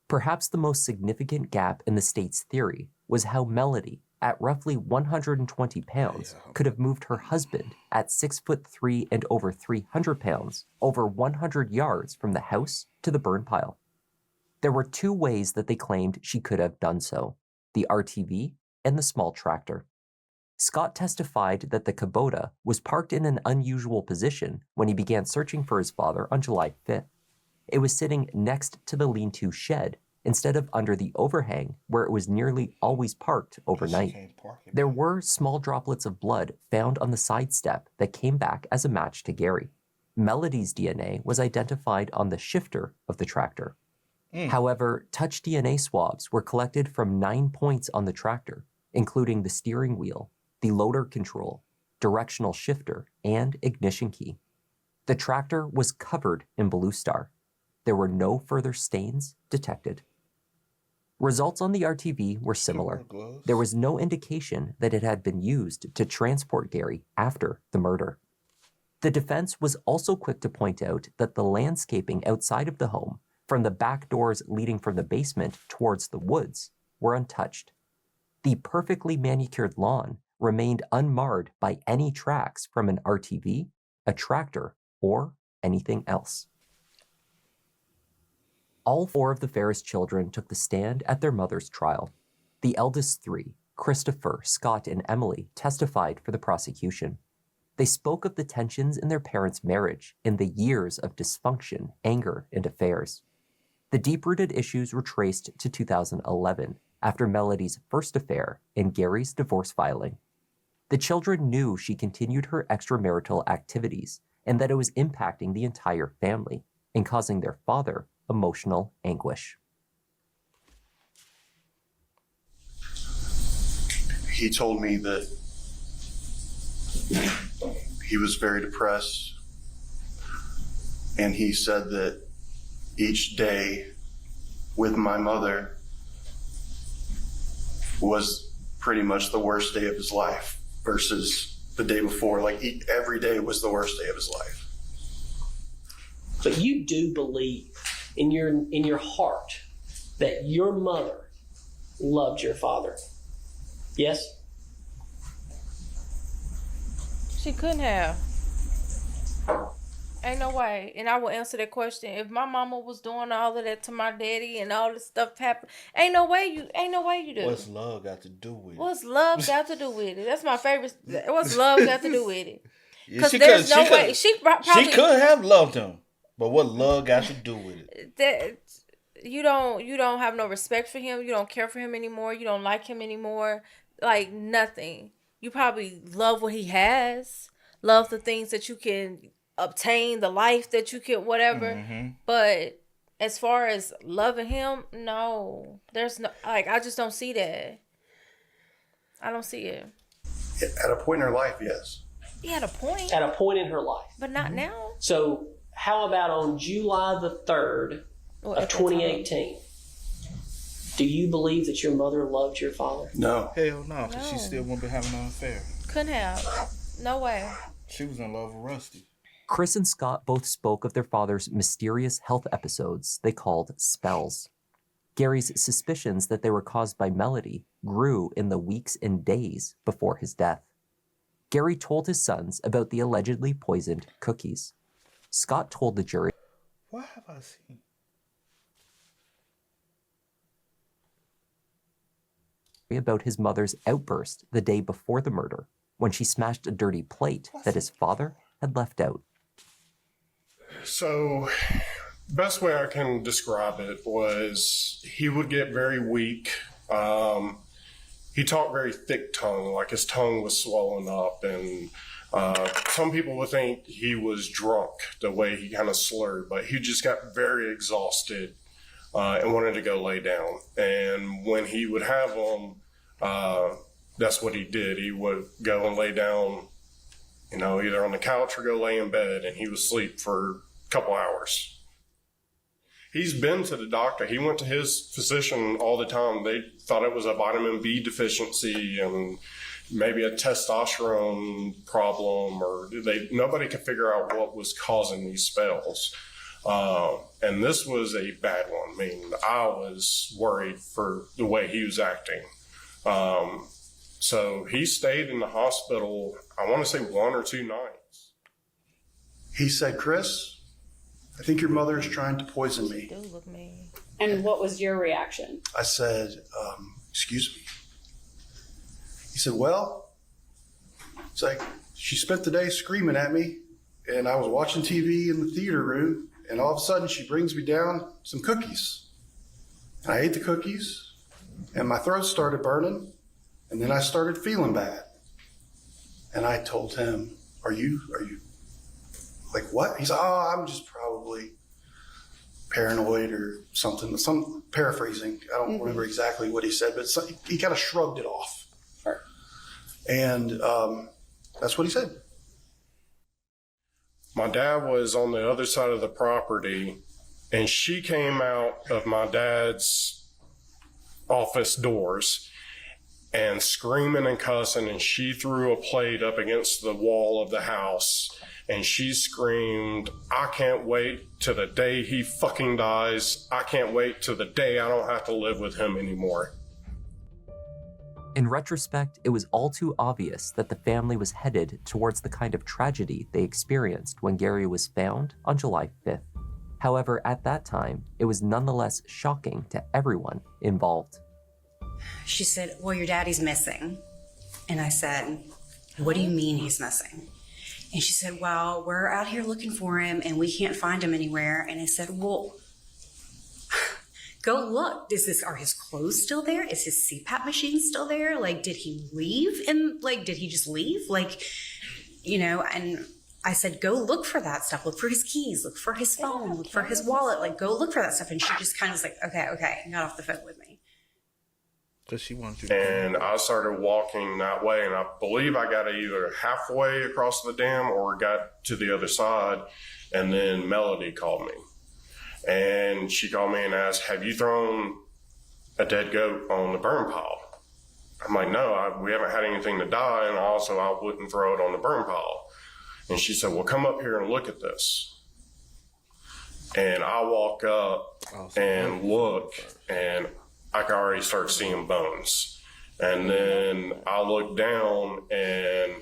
[SPEAKER 4] Perhaps the most significant gap in the state's theory was how Melody, at roughly 120 pounds, could have moved her husband at 6'3" and over 300 pounds over 100 yards from the house to the burn pile. There were two ways that they claimed she could have done so: the RTV and the small tractor. Scott testified that the Kubota was parked in an unusual position when he began searching for his father on July 5th. It was sitting next to the lean-to shed instead of under the overhang where it was nearly always parked overnight. There were small droplets of blood found on the side step that came back as a match to Gary. Melody's DNA was identified on the shifter of the tractor. However, touch DNA swabs were collected from 9 points on the tractor, including the steering wheel, the loader control, directional shifter, and ignition key. The tractor was covered in Blue Star. There were no further stains detected. Results on the RTV were similar. There was no indication that it had been used to transport Gary after the murder. The defense was also quick to point out that the landscaping outside of the home, from the back doors leading from the basement towards the woods, were untouched. The perfectly manicured lawn remained unmarred by any tracks from an RTV, a tractor, or anything else. All four of the Ferris children took the stand at their mother's trial. The eldest three, Christopher, Scott, and Emily, testified for the prosecution. They spoke of the tensions in their parents' marriage and the years of dysfunction, anger, and affairs. The deep-rooted issues were traced to 2011, after Melody's first affair and Gary's divorce filing. The children knew she continued her extramarital activities and that it was impacting the entire family and causing their father emotional anguish.
[SPEAKER 15] He told me that he was very depressed, and he said that each day with my mother was pretty much the worst day of his life versus the day before. Like every day was the worst day of his life.
[SPEAKER 10] But you do believe in your heart that your mother loved your father. Yes?
[SPEAKER 3] She couldn't have. Ain't no way. And I will answer that question. If my mama was doing all of that to my daddy and all this stuff happened, ain't no way you do.
[SPEAKER 2] What's love got to do with it?
[SPEAKER 3] What's love got to do with it? That's my favorite. What's love got to do with it? Because
[SPEAKER 2] Yeah,
[SPEAKER 3] there's no way. She probably
[SPEAKER 2] could have loved him, but what love got to do with it?
[SPEAKER 3] That you don't have no respect for him. You don't care for him anymore. You don't like him anymore. Like nothing. You probably love what he has. Love the things that you can obtain, the life that you can, whatever. Mm-hmm. But as far as loving him, no. There's no, like, I just don't see that. I don't see it.
[SPEAKER 15] At a point in her life, yes.
[SPEAKER 3] Yeah, at a point.
[SPEAKER 10] At a point in her life.
[SPEAKER 3] But not now.
[SPEAKER 10] So how about on July the 3rd of 2018? Do you believe that your mother loved your father?
[SPEAKER 15] No.
[SPEAKER 2] Hell no, because she still wouldn't be having an affair.
[SPEAKER 3] Couldn't have. No way.
[SPEAKER 2] She was in love with Rusty.
[SPEAKER 4] Chris and Scott both spoke of their father's mysterious health episodes they called spells. Gary's suspicions that they were caused by Melody grew in the weeks and days before his death. Gary told his sons about the allegedly poisoned cookies. Scott told the jury,
[SPEAKER 2] "What have I seen?"
[SPEAKER 4] about his mother's outburst the day before the murder, when she smashed a dirty plate that his father had left out.
[SPEAKER 5] So, best way I can describe it was he would get very weak. He talked very thick tongue, like his tongue was swollen up, and some people would think he was drunk, the way he kind of slurred, but he just got very exhausted and wanted to go lay down. And when he would have them, that's what he did. He would go and lay down, either on the couch or go lay in bed, and he would sleep for a couple hours. He's been to the doctor. He went to his physician all the time. They thought it was a vitamin B deficiency and maybe a testosterone problem, or nobody could figure out what was causing these spells. And this was a bad one. I mean, I was worried for the way he was acting. So he stayed in the hospital, I want to say 1 or 2 nights.
[SPEAKER 15] He said, "Chris, I think your mother is trying to poison me."
[SPEAKER 16] And what was your reaction?
[SPEAKER 15] I said, "Excuse me." He said, "Well," it's like, "she spent the day screaming at me, and I was watching TV in the theater room, and all of a sudden she brings me down some cookies. And I ate the cookies, and my throat started burning, and then I started feeling bad." And I told him, are you like, what? He's, "Oh, I'm just probably paranoid or something." Some paraphrasing. I don't remember exactly what he said, but he kind of shrugged it off.
[SPEAKER 16] Sure.
[SPEAKER 15] And that's what he said.
[SPEAKER 5] My dad was on the other side of the property, and she came out of my dad's office doors and screaming and cussing, and she threw a plate up against the wall of the house, and she screamed, "I can't wait till the day he fucking dies. I can't wait till the day I don't have to live with him anymore."
[SPEAKER 4] In retrospect, it was all too obvious that the family was headed towards the kind of tragedy they experienced when Gary was found on July 5th. However, at that time, it was nonetheless shocking to everyone involved.
[SPEAKER 17] She said, "Well, your daddy's missing." And I said, "What do you mean he's missing?" And she said, "Well, we're out here looking for him and we can't find him anywhere." And I said, "Well, go look. Are his clothes still there? Is his CPAP machine still there? Like, did he leave? And did he just leave? And I said, "Go look for that stuff. Look for his keys, look for his phone, look for his wallet, go look for that stuff." And she just kind of was like, okay, and got off the phone with me.
[SPEAKER 5] And I started walking that way, and I believe I got either halfway across the dam or got to the other side, and then Melody called me. And she called me and asked, "Have you thrown a dead goat on the burn pile?" I'm like, "No, we haven't had anything to die, and also I wouldn't throw it on the burn pile." And she said, "Well, come up here and look at this." And I walk up and look, and I can already start seeing bones. And then I look down, and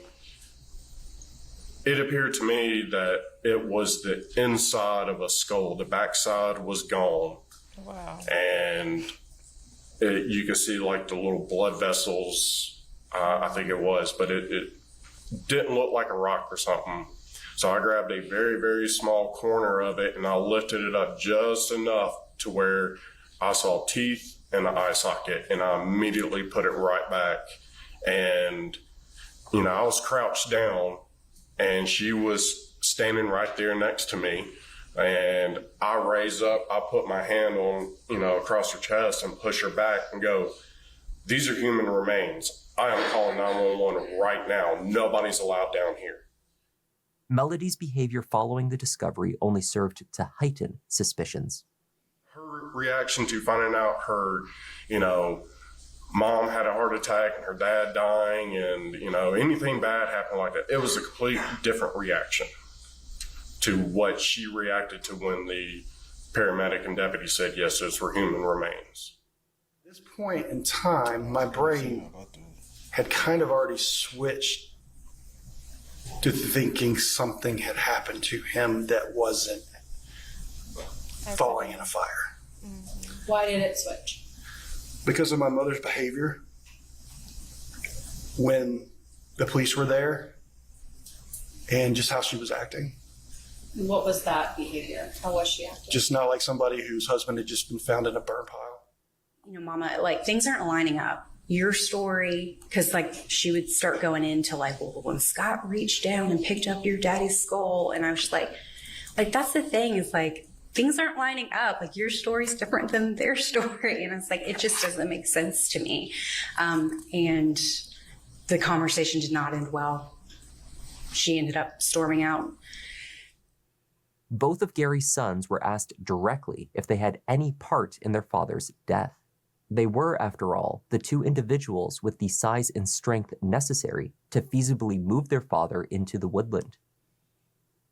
[SPEAKER 5] it appeared to me that it was the inside of a skull. The backside was gone.
[SPEAKER 3] Wow.
[SPEAKER 5] And you could see the little blood vessels, I think it was, but it didn't look like a rock or something. So I grabbed a very, very small corner of it, and I lifted it up just enough to where I saw teeth and the eye socket, and I immediately put it right back. And, I was crouched down, and she was standing right there next to me. And I raise up, I put my hand on, across her chest and push her back and go, "These are human remains. I am calling 911 right now. Nobody's allowed down here."
[SPEAKER 4] Melody's behavior following the discovery only served to heighten suspicions.
[SPEAKER 5] Her reaction to finding out her, mom had a heart attack and her dad dying and, anything bad happened like that, it was a complete different reaction to what she reacted to when the paramedic and deputy said, "Yes, those were human remains."
[SPEAKER 15] At this point in time, my brain had kind of already switched to thinking something had happened to him that wasn't falling in a fire.
[SPEAKER 16] Why did it switch?
[SPEAKER 15] Because of my mother's behavior when the police were there and just how she was acting.
[SPEAKER 16] What was that behavior? How was she acting?
[SPEAKER 15] Just not like somebody whose husband had just been found in a burn pile.
[SPEAKER 17] You know, Mama, like things aren't lining up. Your story, because like she would start going into like, well, when Scott reached down and picked up your daddy's skull, and I was just like that's the thing is like things aren't lining up. Like your story's different than their story, and it's like it just doesn't make sense to me. And the conversation did not end well. She ended up storming out.
[SPEAKER 4] Both of Gary's sons were asked directly if they had any part in their father's death. They were, after all, the two individuals with the size and strength necessary to feasibly move their father into the woodland.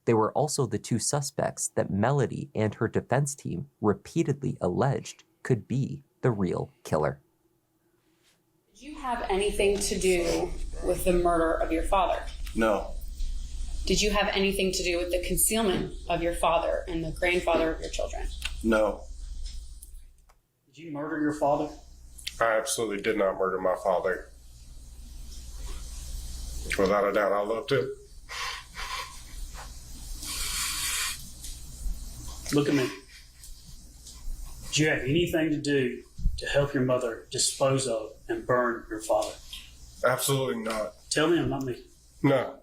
[SPEAKER 4] They were also the two suspects that Melody and her defense team repeatedly alleged could be the real killer.
[SPEAKER 16] Did you have anything to do with the murder of your father?
[SPEAKER 15] No.
[SPEAKER 16] Did you have anything to do with the concealment of your father and the grandfather of your children?
[SPEAKER 15] No.
[SPEAKER 14] Did you murder your father?
[SPEAKER 5] I absolutely did not murder my father. Without a doubt, I loved him.
[SPEAKER 14] Look at me. Did you have anything to do to help your mother dispose of and burn your father?
[SPEAKER 5] Absolutely not.
[SPEAKER 14] Tell me, not me.
[SPEAKER 5] No.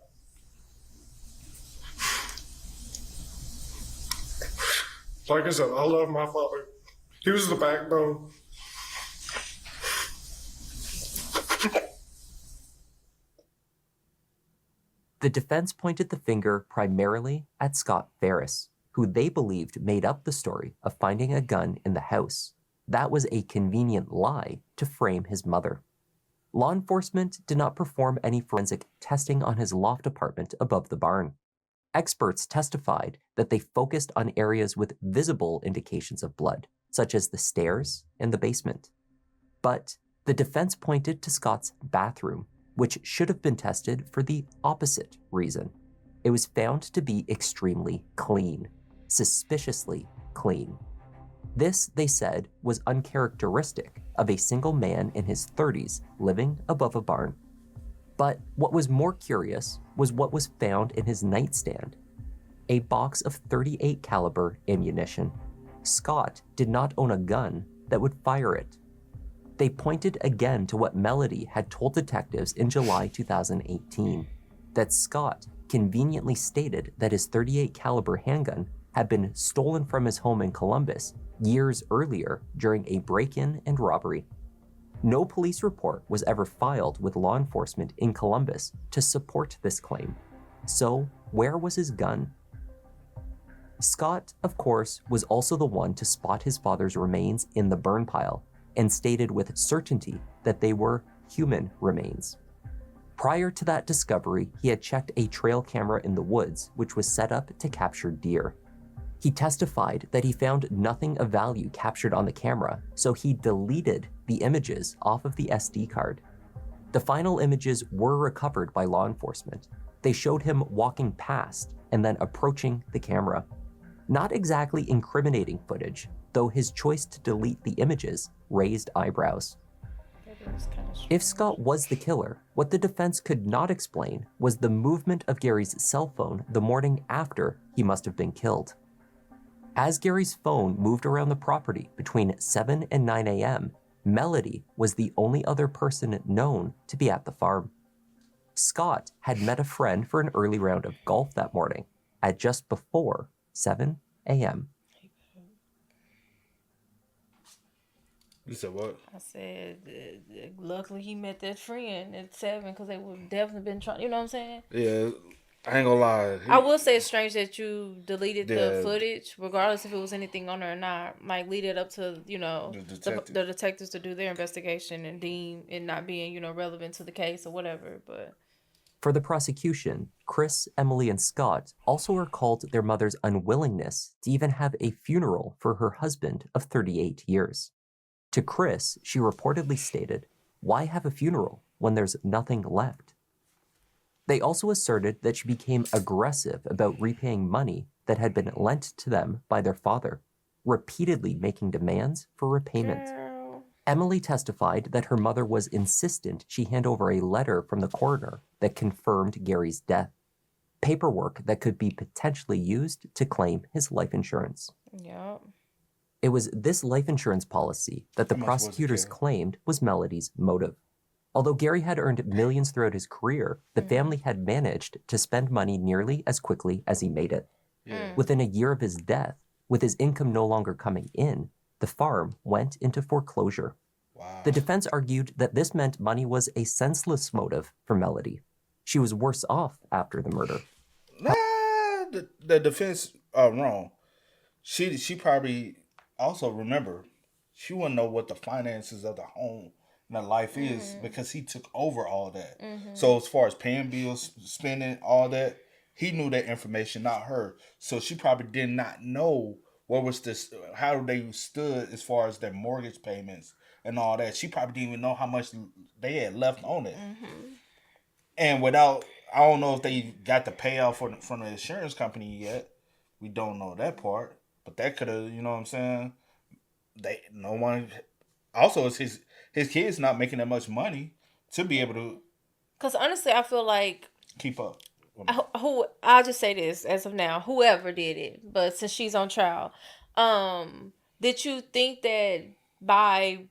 [SPEAKER 5] Like I said, I love my father. He was the backbone.
[SPEAKER 4] The defense pointed the finger primarily at Scott Farris, who they believed made up the story of finding a gun in the house. That was a convenient lie to frame his mother. Law enforcement did not perform any forensic testing on his loft apartment above the barn. Experts testified that they focused on areas with visible indications of blood, such as the stairs and the basement. But the defense pointed to Scott's bathroom, which should have been tested for the opposite reason. It was found to be extremely clean, suspiciously clean. This, they said, was uncharacteristic of a single man in his 30s living above a barn. But what was more curious was what was found in his nightstand: a box of .38 caliber ammunition. Scott did not own a gun that would fire it. They pointed again to what Melody had told detectives in July 2018, that Scott conveniently stated that his .38 caliber handgun had been stolen from his home in Columbus years earlier during a break-in and robbery. No police report was ever filed with law enforcement in Columbus to support this claim. So, where was his gun? Scott, of course, was also the one to spot his father's remains in the burn pile and stated with certainty that they were human remains. Prior to that discovery, he had checked a trail camera in the woods, which was set up to capture deer. He testified that he found nothing of value captured on the camera, so he deleted the images off of the SD card. The final images were recovered by law enforcement. They showed him walking past and then approaching the camera. Not exactly incriminating footage, though his choice to delete the images raised eyebrows. If Scott was the killer, what the defense could not explain was the movement of Gary's cell phone the morning after he must have been killed. As Gary's phone moved around the property between 7 and 9 a.m., Melody was the only other person known to be at the farm. Scott had met a friend for an early round of golf that morning at just before 7 a.m.
[SPEAKER 2] You said what?
[SPEAKER 3] I said, luckily he met that friend at 7 because they would definitely been trying, you know what I'm saying?
[SPEAKER 2] Yeah, I ain't gonna lie.
[SPEAKER 3] I will say it's strange that you deleted the footage, regardless if it was anything on there or not. Like, lead it up to, the detectives to do their investigation and deem it not being, relevant to the case or whatever, but...
[SPEAKER 4] For the prosecution, Chris, Emily, and Scott also recalled their mother's unwillingness to even have a funeral for her husband of 38 years. To Chris, she reportedly stated, "Why have a funeral when there's nothing left?" They also asserted that she became aggressive about repaying money that had been lent to them by their father, repeatedly making demands for repayment. Emily testified that her mother was insistent she hand over a letter from the coroner that confirmed Gary's death, paperwork that could be potentially used to claim his life insurance.
[SPEAKER 3] Yep.
[SPEAKER 4] It was this life insurance policy that the prosecutors claimed was Melody's motive. Although Gary had earned millions throughout his career, the family had managed to spend money nearly as quickly as he made it. Within a year of his death, with his income no longer coming in, the farm went into foreclosure. The defense argued that this meant money was a senseless motive for Melody. She was worse off after the murder.
[SPEAKER 2] The defense wrong. She probably also, remember, she wouldn't know what the finances of the home and the life is because he took over all that. So as far as paying bills, spending, all that, he knew that information, not her. So she probably did not know what was this, how they stood as far as their mortgage payments and all that. She probably didn't even know how much they had left on it. And without, I don't know if they got the payoff from the insurance company yet. We don't know that part. But that could have, you know what I'm saying? No one. Also, it's his kids not making that much money to be able to.
[SPEAKER 3] Because honestly, I feel like
[SPEAKER 2] keep up.
[SPEAKER 3] I'll just say this as of now, whoever did it, but since she's on trial, did you think that by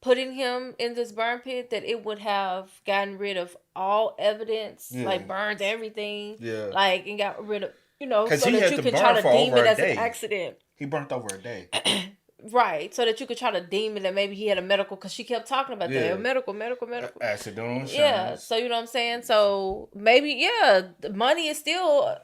[SPEAKER 3] putting him in this burn pit that it would have gotten rid of all evidence, like burned everything, like, and got rid of, so that you could try to deem it as an accident.
[SPEAKER 2] He burnt over a day.
[SPEAKER 3] Right, so that you could try to deem it that maybe he had a medical, because she kept talking about that, medical.
[SPEAKER 2] Accidental insurance.
[SPEAKER 3] Yeah, so you know what I'm saying? So maybe, the money is still,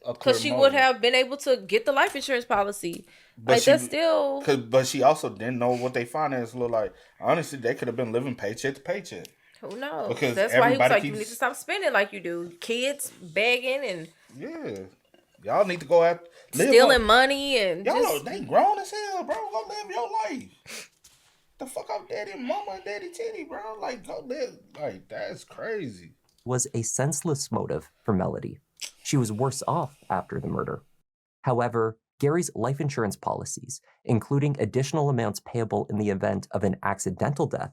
[SPEAKER 3] because she would have been able to get the life insurance policy. But that's still...
[SPEAKER 2] But she also didn't know what they finances look like. Honestly, they could have been living paycheck to paycheck.
[SPEAKER 3] Who knows?
[SPEAKER 2] Because
[SPEAKER 3] that's why he was like, you need to stop spending like you do. Kids begging and...
[SPEAKER 2] Yeah. Y'all need to go out...
[SPEAKER 3] stealing money and
[SPEAKER 2] y'all they grown as hell, bro. Go live your life. The fuck up daddy mama and daddy titty, bro. Like, go live. Like, that's crazy.
[SPEAKER 4] Was a senseless motive for Melody. She was worse off after the murder. However, Gary's life insurance policies, including additional amounts payable in the event of an accidental death,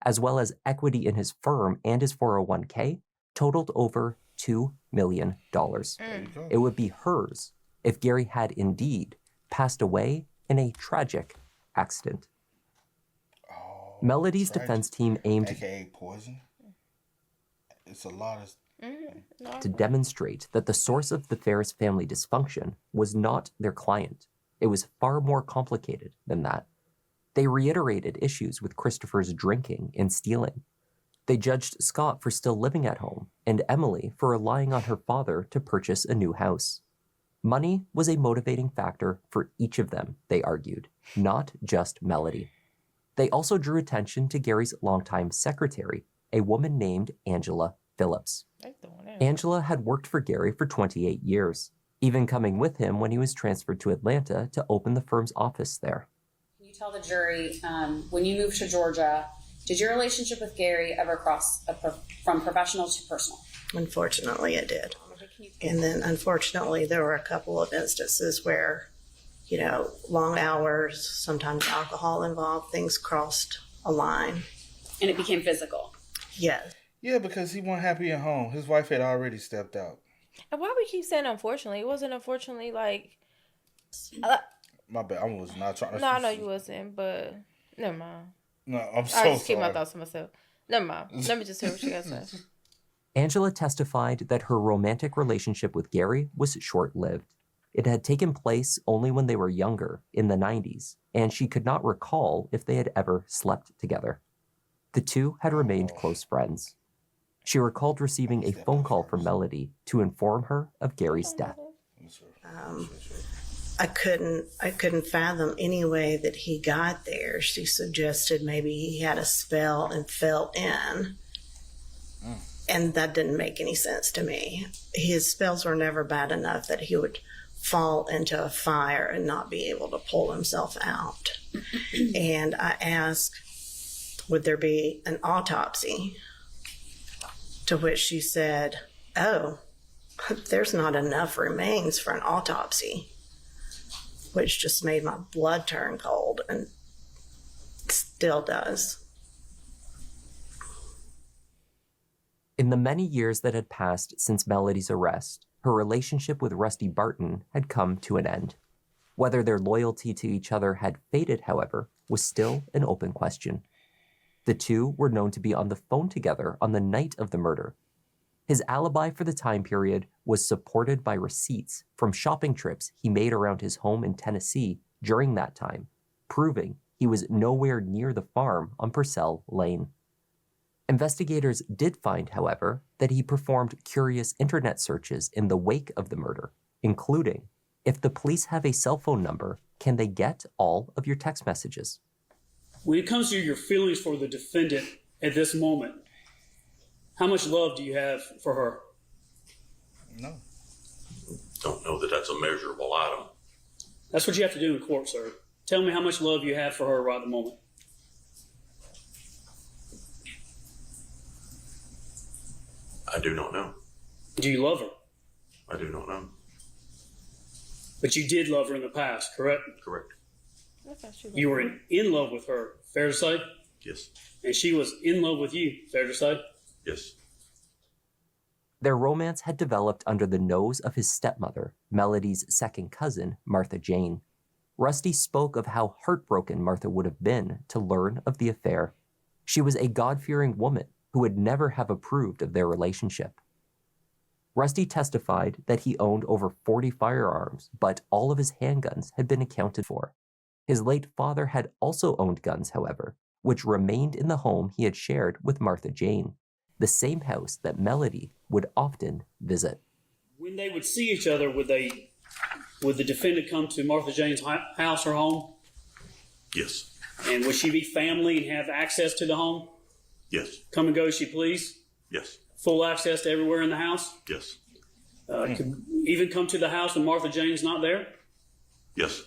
[SPEAKER 4] as well as equity in his firm and his 401k, totaled over $2 million. It would be hers if Gary had indeed passed away in a tragic accident. Melody's defense team aimed
[SPEAKER 2] AKA poison. It's a lot of
[SPEAKER 4] to demonstrate that the source of the Ferris family dysfunction was not their client. It was far more complicated than that. They reiterated issues with Christopher's drinking and stealing. They judged Scott for still living at home and Emily for relying on her father to purchase a new house. Money was a motivating factor for each of them, they argued, not just Melody. They also drew attention to Gary's longtime secretary, a woman named Angela Phillips. Angela had worked for Gary for 28 years, even coming with him when he was transferred to Atlanta to open the firm's office there.
[SPEAKER 16] Can you tell the jury, when you moved to Georgia, did your relationship with Gary ever cross from professional to personal?
[SPEAKER 6] Unfortunately, it did. And then, unfortunately, there were a couple of instances where, long hours, sometimes alcohol involved, things crossed a line.
[SPEAKER 16] And it became physical?
[SPEAKER 6] Yes.
[SPEAKER 2] Yeah, because he wasn't happy at home. His wife had already stepped out.
[SPEAKER 3] And why we keep saying unfortunately? It wasn't unfortunately like...
[SPEAKER 2] My bad. I was not trying to...
[SPEAKER 3] No, I know you wasn't, but never mind.
[SPEAKER 2] No, I'm so
[SPEAKER 3] I just keep
[SPEAKER 2] sorry.
[SPEAKER 3] my thoughts to myself. Never mind. Let me just hear what you guys say.
[SPEAKER 4] Angela testified that her romantic relationship with Gary was short-lived. It had taken place only when they were younger, in the 90s, and she could not recall if they had ever slept together. The two had remained close friends. She recalled receiving a phone call from Melody to inform her of Gary's death.
[SPEAKER 6] I couldn't fathom any way that he got there. She suggested maybe he had a spell and fell in. And that didn't make any sense to me. His spells were never bad enough that he would fall into a fire and not be able to pull himself out. And I asked, would there be an autopsy? To which she said, oh, there's not enough remains for an autopsy, which just made my blood turn cold and still does.
[SPEAKER 4] In the many years that had passed since Melody's arrest, her relationship with Rusty Barton had come to an end. Whether their loyalty to each other had faded, however, was still an open question. The two were known to be on the phone together on the night of the murder. His alibi for the time period was supported by receipts from shopping trips he made around his home in Tennessee during that time, proving he was nowhere near the farm on Purcell Lane. Investigators did find, however, that he performed curious internet searches in the wake of the murder, including, if the police have a cell phone number, can they get all of your text messages?
[SPEAKER 14] When it comes to your feelings for the defendant at this moment, how much love do you have for her?
[SPEAKER 2] No.
[SPEAKER 13] Don't know that that's a measurable item.
[SPEAKER 14] That's what you have to do in court, sir. Tell me how much love you have for her right at the moment.
[SPEAKER 13] I do not know.
[SPEAKER 14] Do you love her?
[SPEAKER 13] I do not know.
[SPEAKER 14] But you did love her in the past, correct?
[SPEAKER 13] Correct.
[SPEAKER 14] You were in love with her, fair to say?
[SPEAKER 13] Yes.
[SPEAKER 14] And she was in love with you, fair to say?
[SPEAKER 13] Yes.
[SPEAKER 4] Their romance had developed under the nose of his stepmother, Melody's second cousin, Martha Jane. Rusty spoke of how heartbroken Martha would have been to learn of the affair. She was a God-fearing woman who would never have approved of their relationship. Rusty testified that he owned over 40 firearms, but all of his handguns had been accounted for. His late father had also owned guns, however, which remained in the home he had shared with Martha Jane, the same house that Melody would often visit.
[SPEAKER 14] When they would see each other, would the defendant come to Martha Jane's house or home?
[SPEAKER 13] Yes.
[SPEAKER 14] And would she be family and have access to the home?
[SPEAKER 13] Yes.
[SPEAKER 14] Come and go as she please?
[SPEAKER 13] Yes.
[SPEAKER 14] Full access to everywhere in the house?
[SPEAKER 13] Yes.
[SPEAKER 14] Could even come to the house when Martha Jane's not there?
[SPEAKER 13] Yes.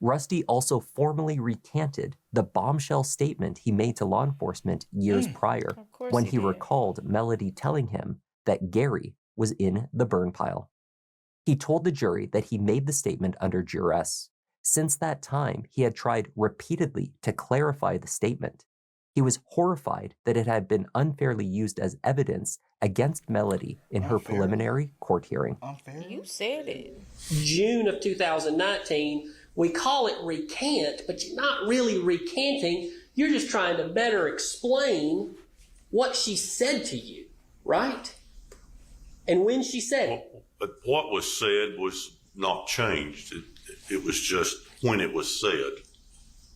[SPEAKER 4] Rusty also formally recanted the bombshell statement he made to law enforcement years prior when he recalled Melody telling him that Gary was in the burn pile. He told the jury that he made the statement under duress. Since that time, he had tried repeatedly to clarify the statement. He was horrified that it had been unfairly used as evidence against Melody in her preliminary court hearing.
[SPEAKER 3] You said it.
[SPEAKER 10] June of 2019, we call it recant, but you're not really recanting. You're just trying to better explain what she said to you, right? And when she said it.
[SPEAKER 13] But what was said was not changed. It was just when it was said.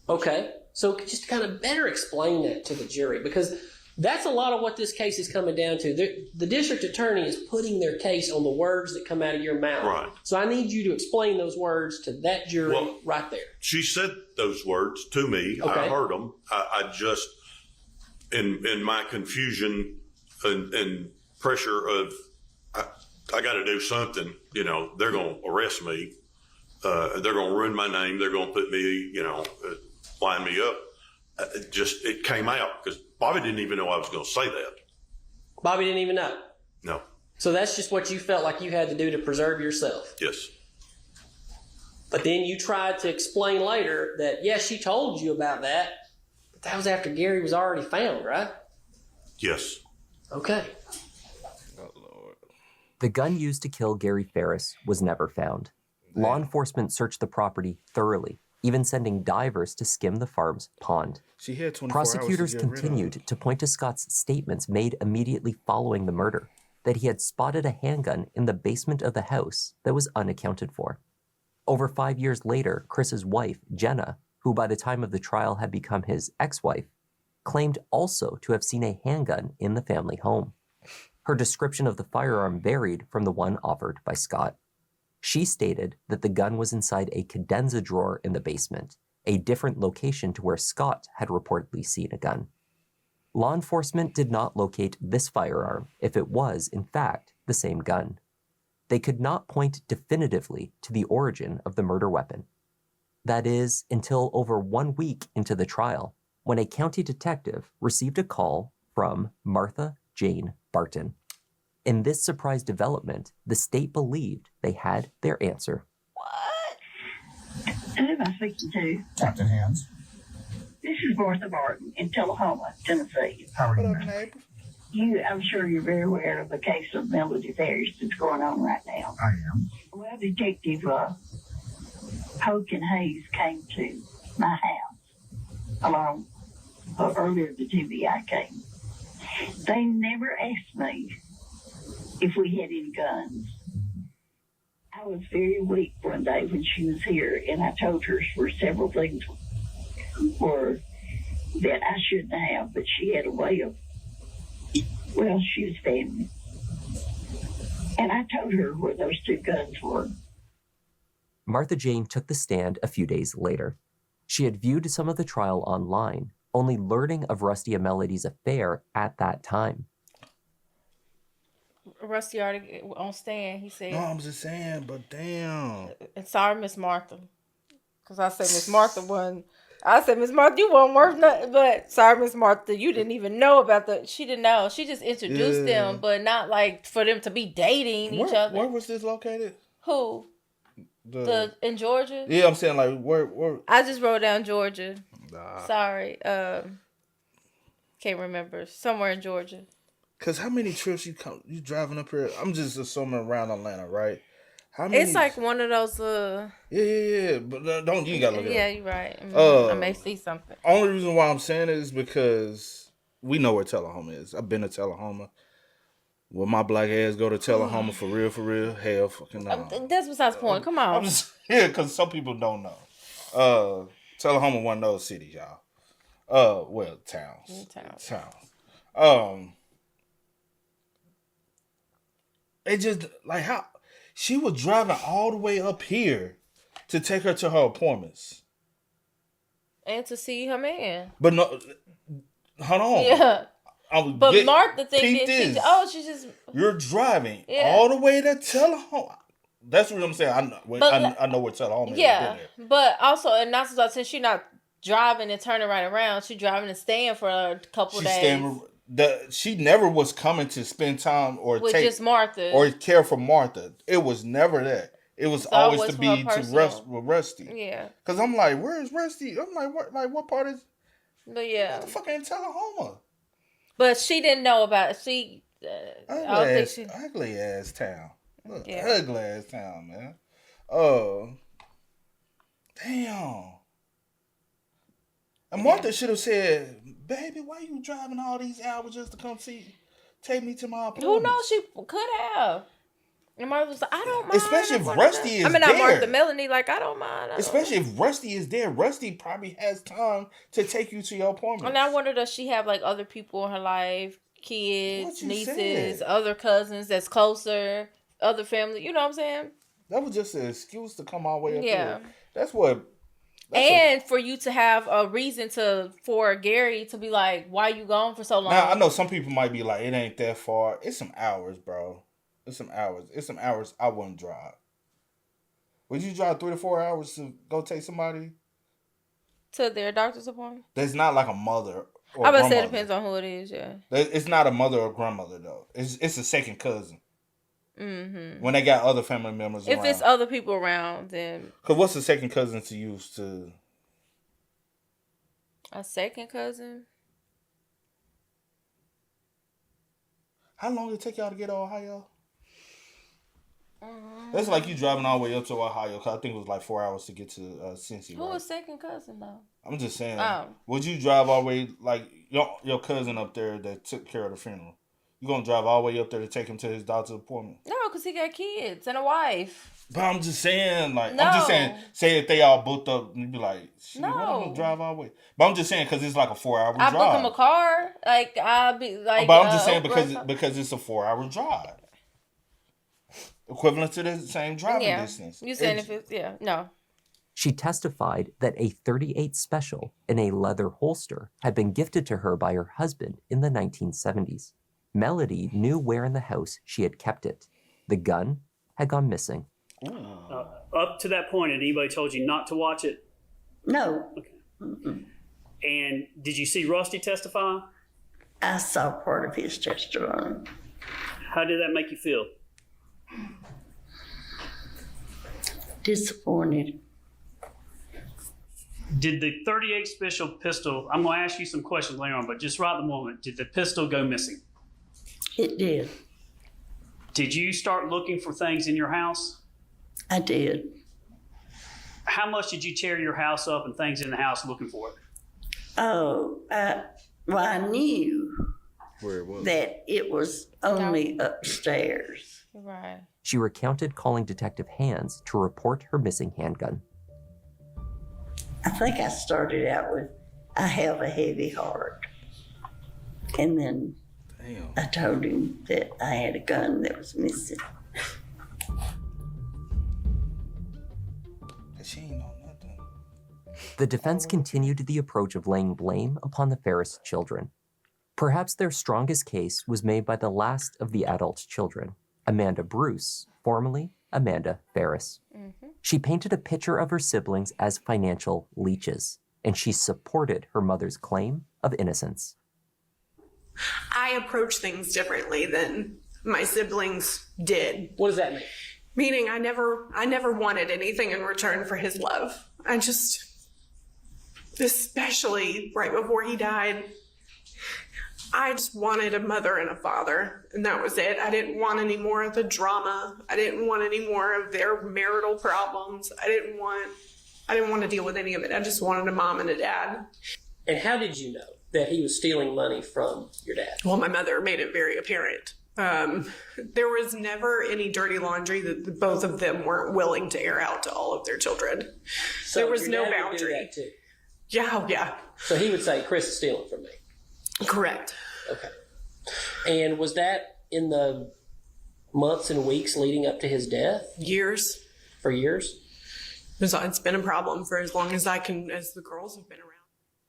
[SPEAKER 10] Okay, so just kind of better explain that to the jury, because that's a lot of what this case is coming down to. The district attorney is putting their case on the words that come out of your mouth.
[SPEAKER 13] Right.
[SPEAKER 10] So I need you to explain those words to that jury right there.
[SPEAKER 13] She said those words to me. Okay. I heard them. I just, in my confusion and pressure of, I got to do something, they're going to arrest me. They're going to ruin my name. They're going to put me, line me up. It came out because Bobby didn't even know I was going to say that.
[SPEAKER 10] Bobby didn't even know?
[SPEAKER 13] No.
[SPEAKER 10] So that's just what you felt like you had to do to preserve yourself?
[SPEAKER 13] Yes.
[SPEAKER 10] But then you tried to explain later that, yes, she told you about that, but that was after Gary was already found, right?
[SPEAKER 13] Yes.
[SPEAKER 10] Okay.
[SPEAKER 4] The gun used to kill Gary Ferris was never found. Law enforcement searched the property thoroughly, even sending divers to skim the farm's pond.
[SPEAKER 2] She had 24
[SPEAKER 4] Prosecutors
[SPEAKER 2] hours to get
[SPEAKER 4] continued to point to Scott's statements made immediately following the murder, that he had spotted a handgun in the basement of the house that was unaccounted for. Over 5 years later, Chris's wife, Jenna, who by the time of the trial had become his ex-wife, claimed also to have seen a handgun in the family home. Her description of the firearm varied from the one offered by Scott. She stated that the gun was inside a cadenza drawer in the basement, a different location to where Scott had reportedly seen a gun. Law enforcement did not locate this firearm if it was, in fact, the same gun. They could not point definitively to the origin of the murder weapon. That is, until over 1 week into the trial, when a county detective received a call from Martha Jane Barton. In this surprise development, the state believed they had their answer.
[SPEAKER 12] Who am I speaking to?
[SPEAKER 8] Captain Hands.
[SPEAKER 18] This is Martha Martin in Tullahoma, Tennessee.
[SPEAKER 2] How are you, neighbor?
[SPEAKER 18] I'm sure you're very aware of the case of Melody Ferris that's going on right now.
[SPEAKER 19] I am.
[SPEAKER 18] Well, Detective Hoke and Hayes came to my house along earlier the TBI came. They never asked me if we had any guns. I was very weak one day when she was here, and I told her for several things were that I shouldn't have, but she had a way of, well, she was family. And I told her where those two guns were.
[SPEAKER 4] Martha Jane took the stand a few days later. She had viewed some of the trial online, only learning of Rusty and Melody's affair at that time.
[SPEAKER 3] Rusty already on stand, he said.
[SPEAKER 2] No, I'm just saying, but damn.
[SPEAKER 3] And sorry, Miss Martha. Because I said Miss Martha wasn't. I said, Miss Martha, you weren't worth nothing. But sorry, Miss Martha, you didn't even know about she didn't know. She just introduced them, but not like for them to be dating each other.
[SPEAKER 2] Where was this located?
[SPEAKER 3] Who? In Georgia?
[SPEAKER 2] Yeah, I'm saying like where?
[SPEAKER 3] I just wrote down Georgia.
[SPEAKER 2] Nah.
[SPEAKER 3] Sorry. Can't remember. Somewhere in Georgia.
[SPEAKER 2] Cause how many trips you driving up here? I'm just assuming around Atlanta, right? How many?
[SPEAKER 3] It's like one of those.
[SPEAKER 2] Yeah. But don't you gotta look at it.
[SPEAKER 3] Yeah, you're right. I may see something.
[SPEAKER 2] Only reason why I'm saying it is because we know where Tullahoma is. I've been to Tullahoma. Will my black ass go to Tullahoma for real? Hell fucking no.
[SPEAKER 3] That's besides the point. Come on.
[SPEAKER 2] I'm just here because some people don't know. Tullahoma one of those cities, y'all. Well, towns. It just like how she was driving all the way up here to take her to her appointments.
[SPEAKER 3] And to see her man.
[SPEAKER 2] But no, hold on.
[SPEAKER 3] Yeah. But Martha thinking she's just.
[SPEAKER 2] You're driving all the way to Tullahoma. That's what I'm saying. I know where Tullahoma is.
[SPEAKER 3] Yeah, but also, and not since she's not driving and turning right around, she's driving and staying for a couple days. She never was coming to spend time with
[SPEAKER 2] just
[SPEAKER 3] Martha
[SPEAKER 2] or care for Martha. It was never that. It was always to be to rest with Rusty.
[SPEAKER 3] Yeah.
[SPEAKER 2] Cause I'm like, where is Rusty? I'm like, what? Like, what part is?
[SPEAKER 3] But yeah.
[SPEAKER 2] What the fuck ain't Tullahoma?
[SPEAKER 3] But she didn't know about it. She.
[SPEAKER 2] Ugly ass town. Ugly ass town, man. Oh. Damn. And Martha should have said, baby, why you driving all these hours just to come take me to my appointment?
[SPEAKER 3] Who knows? She could have. And Martha was like, I don't mind.
[SPEAKER 2] Especially if Rusty is there.
[SPEAKER 3] not Martha, Melanie, like, I don't mind.
[SPEAKER 2] Especially if Rusty is there. Rusty probably has time to take you to your appointment.
[SPEAKER 3] And I wonder, does she have, like, other people in her life? Kids, nieces, other cousins that's closer, other family. You know what I'm saying?
[SPEAKER 2] That was just an excuse to come all the way up here. That's what...
[SPEAKER 3] for you to have a reason for Gary to be like, why you gone for so long?
[SPEAKER 2] Now, I know some people might be like, it ain't that far. It's some hours, bro. It's some hours I wouldn't drive. Would you drive 3 to 4 hours to go take somebody?
[SPEAKER 3] To their doctor's appointment?
[SPEAKER 2] That's not like a mother or
[SPEAKER 3] I would say it depends on who it is, yeah.
[SPEAKER 2] It's not a mother or grandmother, though. It's a second cousin.
[SPEAKER 3] Mm-hmm.
[SPEAKER 2] When they got other family members around.
[SPEAKER 3] If it's other people around, then...
[SPEAKER 2] Because what's a second cousin to use to...
[SPEAKER 3] A second cousin?
[SPEAKER 2] How long did it take y'all to get to Ohio? That's like you driving all the way up to Ohio. Cause I think it was like 4 hours to get to Cincy.
[SPEAKER 3] Who was second cousin, though?
[SPEAKER 2] I'm just saying. Would you drive all the way, like your cousin up there that took care of the funeral? You gonna drive all the way up there to take him to his doctor's appointment?
[SPEAKER 3] No, because he got kids and a wife.
[SPEAKER 2] But I'm just saying, say if they all booked up, and you'd be like,
[SPEAKER 3] no,
[SPEAKER 2] I'm gonna drive all the way. But I'm just saying, because it's like a 4 hour drive.
[SPEAKER 3] I book him a car, like I'll be like.
[SPEAKER 2] But I'm just saying because it's a 4 hour drive, equivalent to the same driving distance.
[SPEAKER 3] You saying if it's no.
[SPEAKER 4] She testified that a .38 Special in a leather holster had been gifted to her by her husband in the 1970s. Melody knew where in the house she had kept it. The gun had gone missing.
[SPEAKER 14] Up to that point, had anybody told you not to watch it?
[SPEAKER 18] No.
[SPEAKER 14] Okay. Mm-mm. And did you see Rusty testify?
[SPEAKER 18] I saw part of his testimony.
[SPEAKER 14] How did that make you feel?
[SPEAKER 18] Disappointed.
[SPEAKER 14] Did the .38 special pistol, I'm going to ask you some questions later on, but just right at the moment, did the pistol go missing?
[SPEAKER 18] It did.
[SPEAKER 14] Did you start looking for things in your house?
[SPEAKER 18] I did.
[SPEAKER 14] How much did you tear your house up and things in the house looking for it?
[SPEAKER 18] Oh, well, I knew
[SPEAKER 2] Where it was.
[SPEAKER 18] that it was only upstairs.
[SPEAKER 3] Right.
[SPEAKER 4] She recounted calling Detective Hands to report her missing handgun.
[SPEAKER 18] I think I started out with, I have a heavy heart. And then I told him that I had a gun that was missing.
[SPEAKER 2] She ain't know nothing.
[SPEAKER 4] The defense continued the approach of laying blame upon the Farris children. Perhaps their strongest case was made by the last of the adult children, Amanda Bruce, formerly Amanda Farris. She painted a picture of her siblings as financial leeches, and she supported her mother's claim of innocence.
[SPEAKER 19] I approach things differently than my siblings did.
[SPEAKER 10] What does that mean?
[SPEAKER 19] Meaning I never wanted anything in return for his love. I just, especially right before he died, I just wanted a mother and a father, and that was it. I didn't want any more of the drama. I didn't want any more of their marital problems. I didn't want to deal with any of it. I just wanted a mom and a dad.
[SPEAKER 10] And how did you know that he was stealing money from your dad?
[SPEAKER 19] Well, my mother made it very apparent. There was never any dirty laundry that both of them weren't willing to air out to all of their children.
[SPEAKER 10] So
[SPEAKER 19] there was
[SPEAKER 10] your
[SPEAKER 19] no
[SPEAKER 10] dad would do
[SPEAKER 19] boundary.
[SPEAKER 10] that too?
[SPEAKER 19] Yeah.
[SPEAKER 10] So he would say, Chris is stealing from me.
[SPEAKER 19] Correct.
[SPEAKER 10] Okay. And was that in the months and weeks leading up to his death?
[SPEAKER 19] Years.
[SPEAKER 10] For years?
[SPEAKER 19] It's been a problem for as long as as the girls have been around.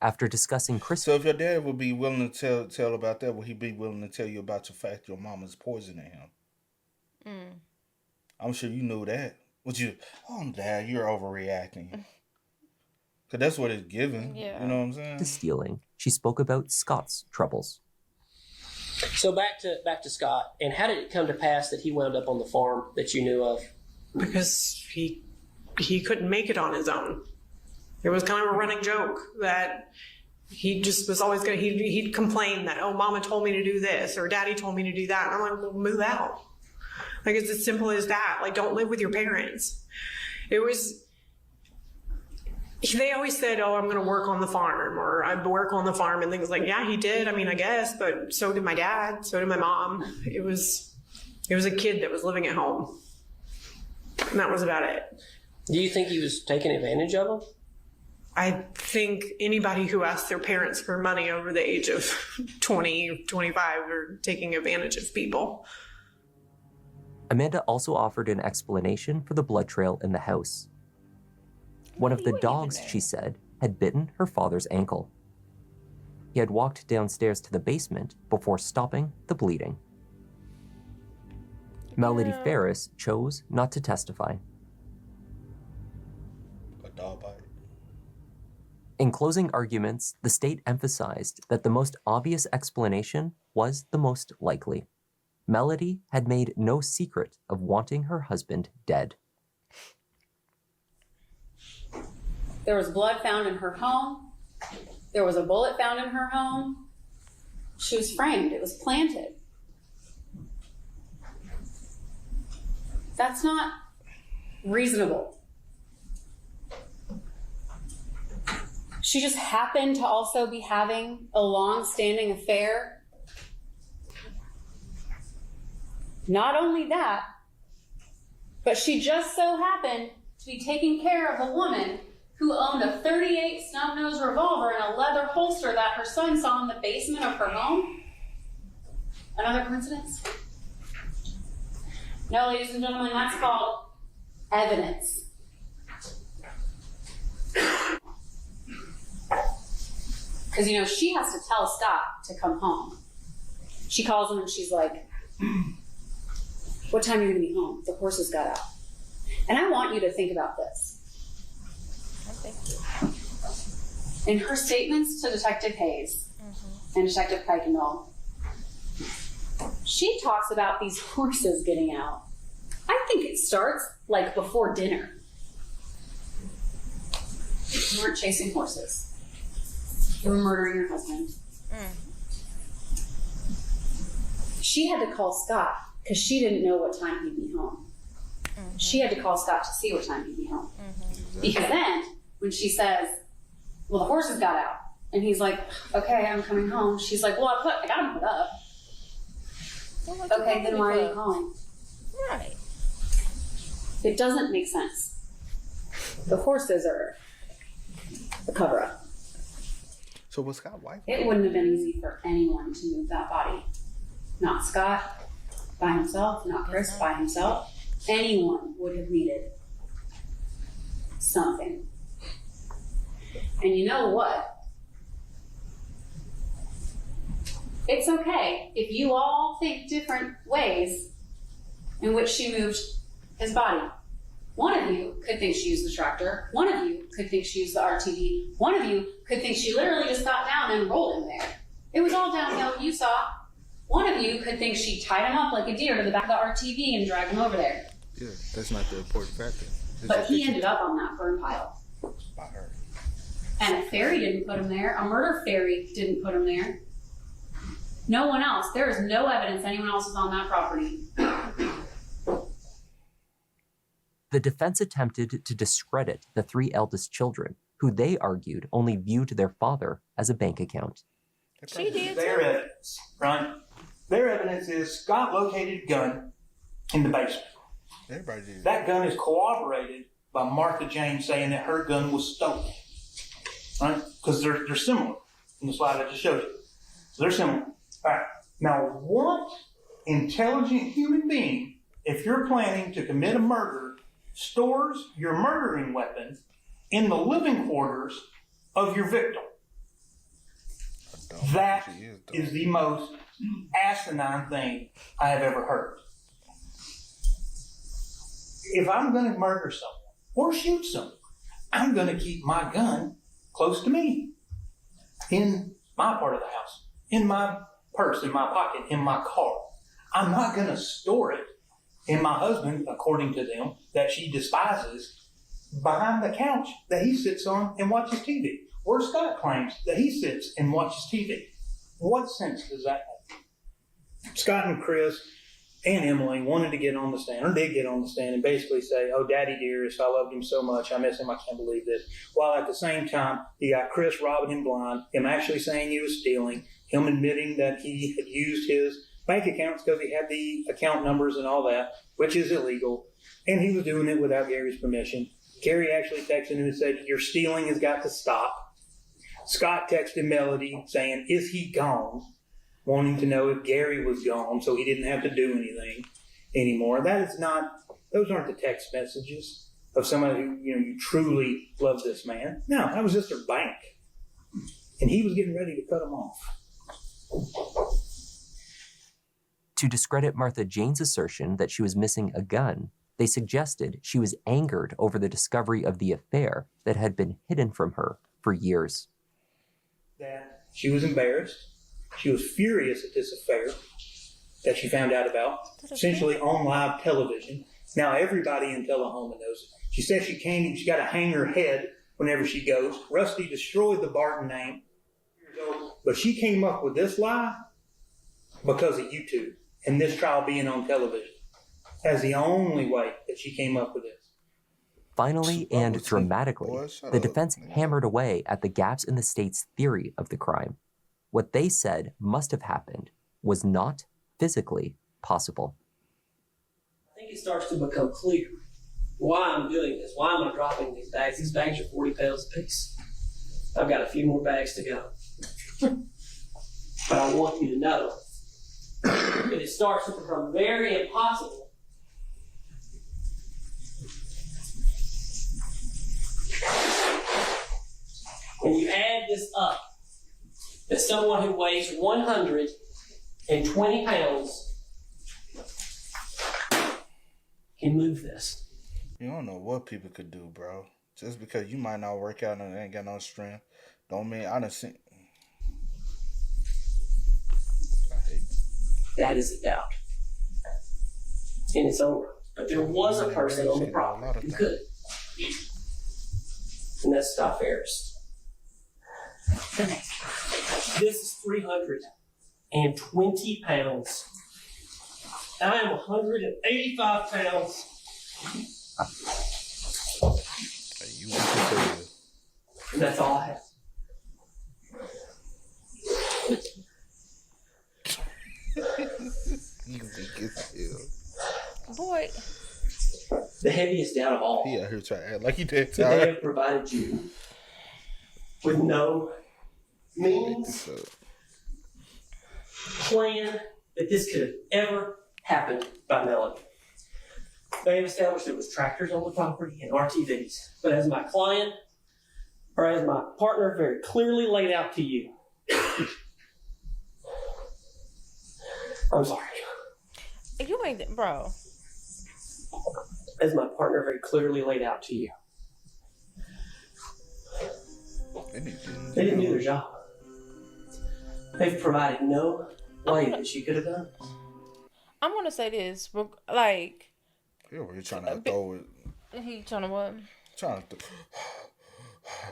[SPEAKER 4] After discussing Chris...
[SPEAKER 2] So if your dad would be willing to tell about that, would he be willing to tell you about the fact your mama's poisoning him? I'm sure you knew that. Would you, Dad, you're overreacting. Because that's what it's given. Yeah. You know what I'm saying?
[SPEAKER 4] The stealing, she spoke about Scott's troubles.
[SPEAKER 10] So back to Scott, and how did it come to pass that he wound up on the farm that you knew of?
[SPEAKER 19] Because he couldn't make it on his own. It was kind of a running joke that he just was always going to, he'd complain that, oh, Mama told me to do this, or Daddy told me to do that. And I'm like, well, move out. Like, it's as simple as that. Like, don't live with your parents. They always said, oh, I'm going to work on the farm, or I'd work on the farm and things like, yeah, he did. I mean, I guess, but so did my dad, so did my mom. It was a kid that was living at home. And that was about it.
[SPEAKER 10] Do you think he was taking advantage of them?
[SPEAKER 19] I think anybody who asks their parents for money over the age of 20, 25 are taking advantage of people.
[SPEAKER 4] Amanda also offered an explanation for the blood trail in the house. One of the dogs, she said, had bitten her father's ankle. He had walked downstairs to the basement before stopping the bleeding. Melody Ferris chose not to testify.
[SPEAKER 2] A dog bite.
[SPEAKER 4] In closing arguments, the state emphasized that the most obvious explanation was the most likely. Melody had made no secret of wanting her husband dead.
[SPEAKER 16] There was blood found in her home. There was a bullet found in her home. She was framed. It was planted. That's not reasonable. She just happened to also be having a long-standing affair. Not only that, but she just so happened to be taking care of a woman who owned a .38 snub-nosed revolver in a leather holster that her son saw in the basement of her home. Another coincidence? No, ladies and gentlemen, that's called evidence. Because, you know, she has to tell Scott to come home. She calls him and she's like, what time are you going to be home? The horses got out. And I want you to think about this. In her statements to Detective Hayes and Detective Kuykendall, she talks about these horses getting out. I think it starts like before dinner. You weren't chasing horses. You were murdering your husband. She had to call Scott because she didn't know what time he'd be home. She had to call Scott to see what time he'd be home. Because then, when she says, well, the horses got out, and he's like, okay, I'm coming home. She's like, well, I got him put up. Okay, then why are you calling?
[SPEAKER 3] Right.
[SPEAKER 16] It doesn't make sense. The horses are the cover-up.
[SPEAKER 2] So was Scott white?
[SPEAKER 16] It wouldn't have been easy for anyone to move that body. Not Scott by himself, not Chris by himself. Anyone would have needed something. And you know what? It's okay if you all think different ways in which she moved his body. One of you could think she used the tractor. One of you could think she used the RTV. One of you could think she literally just got down and rolled him there. It was all downhill, you saw. One of you could think she tied him up like a deer to the back of the RTV and dragged him over there.
[SPEAKER 2] Yeah, that's not the important factor.
[SPEAKER 16] But he ended up on that burn pile.
[SPEAKER 2] By her.
[SPEAKER 16] And a fairy didn't put him there. A murder fairy didn't put him there. No one else. There is no evidence anyone else was on that property.
[SPEAKER 4] The defense attempted to discredit the 3 eldest children, who they argued only viewed their father as a bank account.
[SPEAKER 3] She did
[SPEAKER 11] Their
[SPEAKER 3] too.
[SPEAKER 11] evidence, right? Their evidence is Scott located a gun in the basement.
[SPEAKER 2] Everybody did.
[SPEAKER 11] That gun is corroborated by Martha James saying that her gun was stolen, right? Because they're similar in the slide I just showed you. So they're similar. All right. Now, what intelligent human being, if you're planning to commit a murder, stores your murdering weapon in the living quarters of your victim? That is the most asinine thing I have ever heard. If I'm going to murder someone or shoot someone, I'm going to keep my gun close to me, in my part of the house, in my purse, in my pocket, in my car. I'm not going to store it in my husband, according to them, that she despises, behind the couch that he sits on and watches TV, where Scott claims that he sits and watches TV. What sense does that make? Scott and Chris and Emily wanted to get on the stand, or did get on the stand, and basically say, oh, Daddy dearest, I loved him so much, I miss him, I can't believe this. While at the same time, you got Chris robbing him blind, him actually saying he was stealing, him admitting that he had used his bank accounts because he had the account numbers and all that, which is illegal, and he was doing it without Gary's permission. Gary actually texted him and said, your stealing has got to stop. Scott texted Melody saying, is he gone? Wanting to know if Gary was gone so he didn't have to do anything anymore. Those aren't the text messages of somebody who, you truly love this man. No, that was just their bank. And he was getting ready to cut them off.
[SPEAKER 4] To discredit Martha Jane's assertion that she was missing a gun, they suggested she was angered over the discovery of the affair that had been hidden from her for years.
[SPEAKER 11] That she was embarrassed. She was furious at this affair that she found out about, essentially on live television. Now everybody in Tullahoma knows it. She said she got to hang her head whenever she goes. Rusty destroyed the Barton name, but she came up with this lie because of YouTube and this trial being on television. That's the only way that she came up with this.
[SPEAKER 4] Finally and dramatically, the defense hammered away at the gaps in the state's theory of the crime. What they said must have happened was not physically possible.
[SPEAKER 10] I think it starts to become clear why I'm doing this. Why am I dropping these bags? These bags are 40 pounds apiece. I've got a few more bags to go. But I want you to know that it starts to become very impossible when you add this up, that someone who weighs 120 pounds can move this.
[SPEAKER 2] You don't know what people could do, bro. Just because you might not work out and ain't got no strength, don't mean I done seen.
[SPEAKER 10] That is a doubt in its own right. But there was a person on the property who could. and that's Scott Farris. This is 320 pounds. I am 185 pounds. And that's all I have.
[SPEAKER 3] Boy.
[SPEAKER 10] The heaviest out of all.
[SPEAKER 2] He out here trying to act like he did.
[SPEAKER 10] They have provided you with no means, plan that this could have ever happened by Melody. They have established there was tractors on the property and RTVs, but as my client, or as my partner very clearly laid out to you, I'm sorry.
[SPEAKER 3] You ain't, bro.
[SPEAKER 10] As my partner very clearly laid out to you, they didn't do their job. They've provided no way that she could have done it.
[SPEAKER 3] I'm gonna say this, like.
[SPEAKER 2] You're trying to throw it.
[SPEAKER 3] He trying to what?
[SPEAKER 2] Trying to.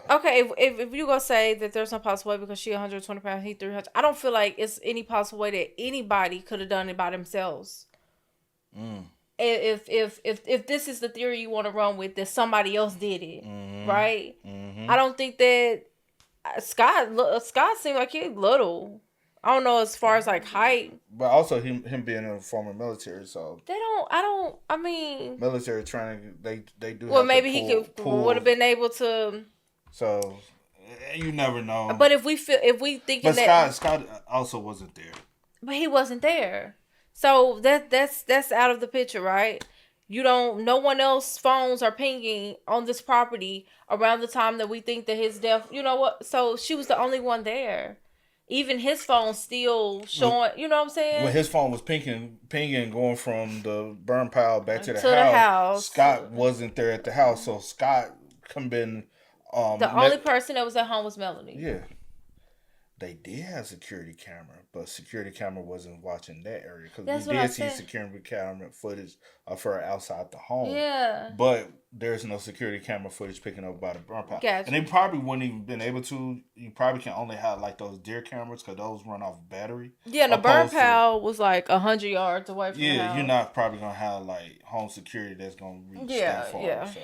[SPEAKER 3] Okay, if you gonna say that there's no possible way because she 120 pounds, he 300, I don't feel like it's any possible way that anybody could have done it by themselves. If this is the theory you want to run with, that somebody else did it, right? I don't think that Scott seemed like he's little. I don't know as far as like height,
[SPEAKER 2] but also him being in the former military, so
[SPEAKER 3] I mean,
[SPEAKER 2] military training, they do.
[SPEAKER 3] Well, maybe he would have been able to.
[SPEAKER 2] So you never know.
[SPEAKER 3] But if we thinking
[SPEAKER 2] but
[SPEAKER 3] that
[SPEAKER 2] Scott also wasn't there.
[SPEAKER 3] But he wasn't there, so that's out of the picture, right? No one else's phones are pinging on this property around the time that we think that his death. You know what? So she was the only one there. Even his phone still showing, you know what I'm saying?
[SPEAKER 2] When his phone was pinging, going from the burn pile back to the house, Scott wasn't there at the house, so Scott couldn't been.
[SPEAKER 3] The only person that was at home was Melanie.
[SPEAKER 2] Yeah. They did have security camera, but security camera wasn't watching that area because we did see security camera footage of her outside the home.
[SPEAKER 3] Yeah.
[SPEAKER 2] But there's no security camera footage picking up by the burn pile.
[SPEAKER 3] Gotcha.
[SPEAKER 2] And they probably wouldn't even been able to. You probably can only have like those deer cameras because those run off battery.
[SPEAKER 3] Yeah, and the burn pile was like 100 yards away from the house.
[SPEAKER 2] You're not probably going to have like home security that's going to reach that far.
[SPEAKER 3] Yeah.
[SPEAKER 2] So.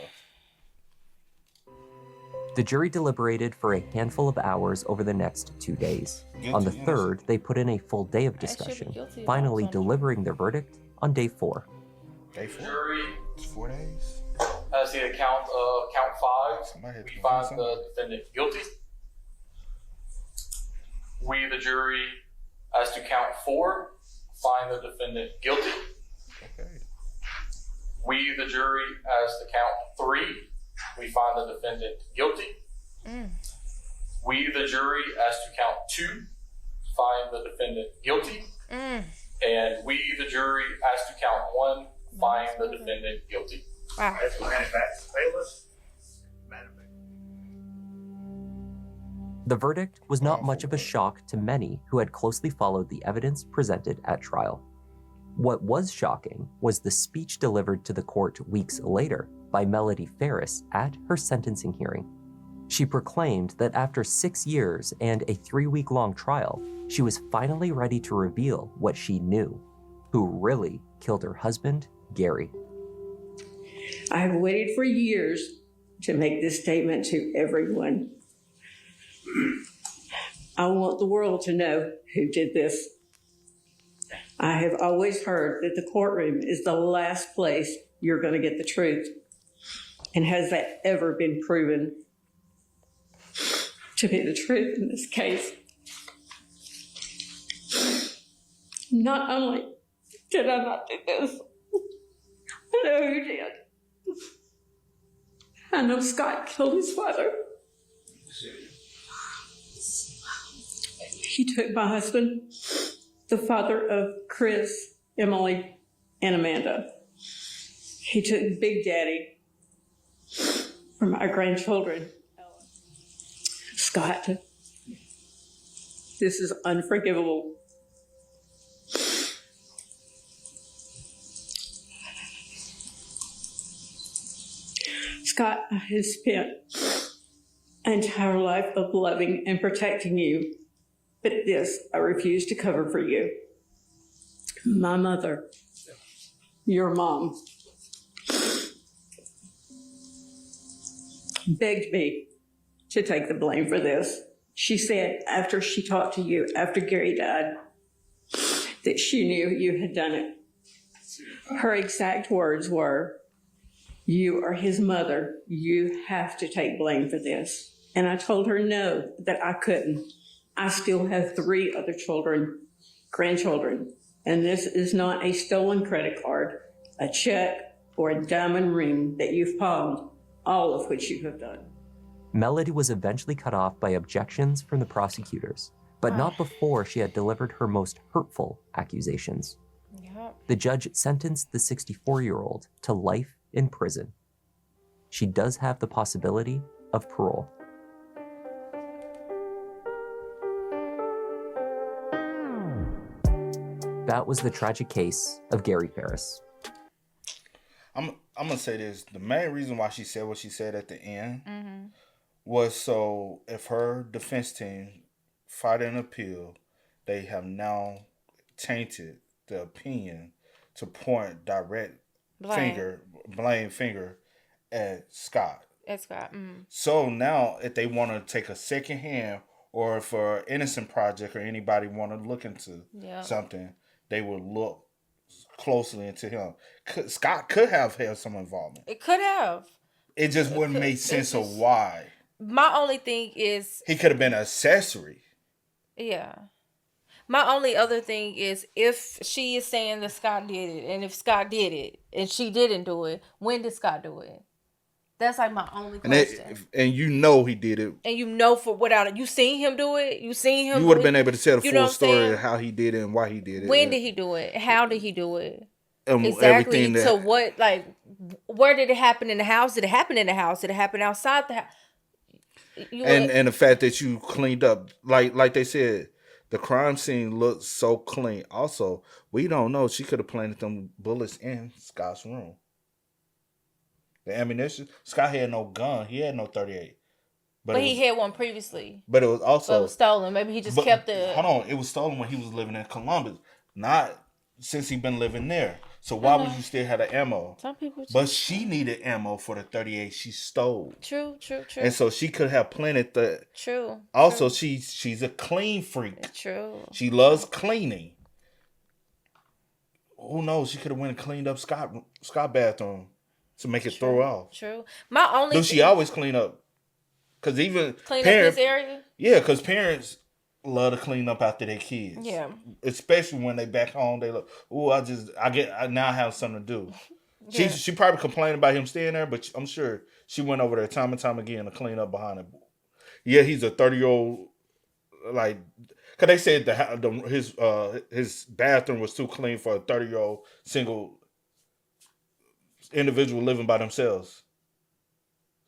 [SPEAKER 4] The jury deliberated for a handful of hours over the next 2 days. On the third, they put in a full day of discussion, finally delivering their verdict on day 4.
[SPEAKER 2] Day 4?
[SPEAKER 20] Jury.
[SPEAKER 2] It's 4 days.
[SPEAKER 20] As the count 5, we find the defendant guilty. We, the jury, as to count 4, find the defendant guilty.
[SPEAKER 2] Okay.
[SPEAKER 20] We, the jury, as to count 3, we find the defendant guilty. We, the jury, as to count 2, find the defendant guilty. And we, the jury, as to count 1, find the defendant guilty.
[SPEAKER 3] Wow.
[SPEAKER 4] The verdict was not much of a shock to many who had closely followed the evidence presented at trial. What was shocking was the speech delivered to the court weeks later by Melody Farris at her sentencing hearing. She proclaimed that after 6 years and a 3-week-long trial, she was finally ready to reveal what she knew, who really killed her husband, Gary.
[SPEAKER 21] I have waited for years to make this statement to everyone. I want the world to know who did this. I have always heard that the courtroom is the last place you're going to get the truth. And has that ever been proven to be the truth in this case? Not only did I not do this, I know who did. I know Scott killed his father. He took my husband, the father of Chris, Emily, and Amanda. He took Big Daddy from our grandchildren. Scott, this is unforgivable. Scott has spent entire life of loving and protecting you. But this I refuse to cover for you. My mother, your mom, begged me to take the blame for this. She said after she talked to you, after Gary died, that she knew you had done it. Her exact words were, "You are his mother. You have to take blame for this." And I told her no, that I couldn't. I still have 3 other children, grandchildren, and this is not a stolen credit card, a check, or a diamond ring that you've pawned, all of which you have done.
[SPEAKER 4] Melody was eventually cut off by objections from the prosecutors, but not before she had delivered her most hurtful accusations.
[SPEAKER 3] Yep.
[SPEAKER 4] The judge sentenced the 64-year-old to life in prison. She does have the possibility of parole. That was the tragic case of Gary Farris.
[SPEAKER 2] I'm gonna say this: the main reason why she said what she said at the end was so if her defense team fight an appeal, they have now tainted the opinion to point direct blame finger at Scott. So now if they want to take a second hand, or if an innocent project or anybody want to look into something, they would look closely into him. Scott could have had some involvement.
[SPEAKER 3] It could have.
[SPEAKER 2] It just wouldn't make sense of why.
[SPEAKER 3] My only thing is
[SPEAKER 2] he could have been an accessory.
[SPEAKER 3] Yeah. My only other thing is if she is saying that Scott did it, and if Scott did it and she didn't do it, when did Scott do it? That's like my only question.
[SPEAKER 2] And you know he did it.
[SPEAKER 3] And you know for without it, you seen him do it. You seen him.
[SPEAKER 2] You would have been able to tell the
[SPEAKER 3] you know
[SPEAKER 2] full story of how he did it and why he did it.
[SPEAKER 3] When did he do it? How did he do it?
[SPEAKER 2] And
[SPEAKER 3] exactly.
[SPEAKER 2] Everything
[SPEAKER 3] So what? Like, where did it happen in the house? Did it happen in the house? Did it happen outside the house?
[SPEAKER 2] And the fact that you cleaned up, like they said, the crime scene looked so clean. Also, we don't know, she could have planted them bullets in Scott's room. The ammunition. Scott had no gun. He had no 38.
[SPEAKER 3] But he had one previously.
[SPEAKER 2] But it was also
[SPEAKER 3] it was stolen. Maybe he just kept it.
[SPEAKER 2] Hold on, it was stolen when he was living in Columbus, not since he been living there. So why would you still have the ammo?
[SPEAKER 3] Some people.
[SPEAKER 2] But she needed ammo for the 38 she stole.
[SPEAKER 3] True.
[SPEAKER 2] And so she could have planted the.
[SPEAKER 3] True.
[SPEAKER 2] Also, she's a clean freak.
[SPEAKER 3] True.
[SPEAKER 2] She loves cleaning. Who knows? She could have went and cleaned up Scott bathroom to make it throw off.
[SPEAKER 3] True. My only.
[SPEAKER 2] Do she always clean up? Because even
[SPEAKER 3] clean parents, up this area.
[SPEAKER 2] Yeah, because parents love to clean up after their kids.
[SPEAKER 3] Yeah.
[SPEAKER 2] Especially when they back home, they look, "Oh, I now have something to do."
[SPEAKER 3] Yeah.
[SPEAKER 2] She probably complained about him staying there, but I'm sure she went over there time and time again to clean up behind him. Yeah, he's a 30-year-old, like, because they said his bathroom was too clean for a 30-year-old single individual living by themselves.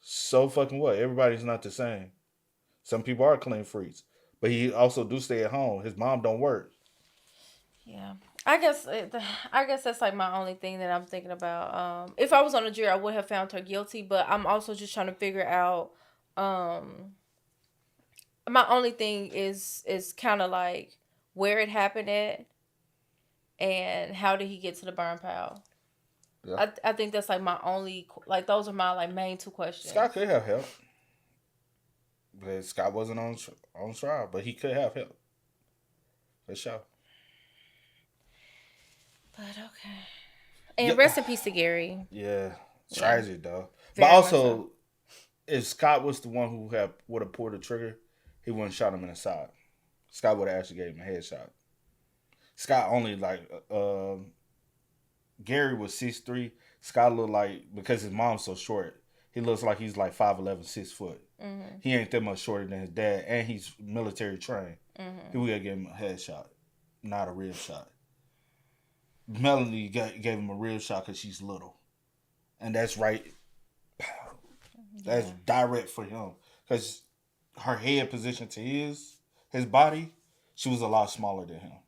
[SPEAKER 2] So fucking what? Everybody's not the same. Some people are clean freaks. But he also do stay at home. His mom don't work.
[SPEAKER 3] Yeah. I guess that's like my only thing that I'm thinking about. If I was on the jury, I would have found her guilty. But I'm also just trying to figure out. My only thing is kind of like where it happened at, and how did he get to the burn pile. Yeah. I think that's like my only, like, those are my like main 2 questions.
[SPEAKER 2] Scott could have help. But Scott wasn't on trial, but he could have help. For sure.
[SPEAKER 3] But okay. And rest in peace to Gary.
[SPEAKER 2] Yeah. Tragic, though. But also, if Scott was the one who would have pulled the trigger, he wouldn't shot him in the side. Scott would have actually gave him a headshot. Scott only, like, Gary was 6'3". Scott looked like, because his mom's so short, he looks like he's like 5'11", 6 foot. Mm-hmm. He ain't that much shorter than his dad, and he's military trained. Mm-hmm. He would have given him a headshot, not a real shot. Melanie gave him a real shot because she's little, and that's right. That's direct for him because her head position to his body, she was a lot smaller than him.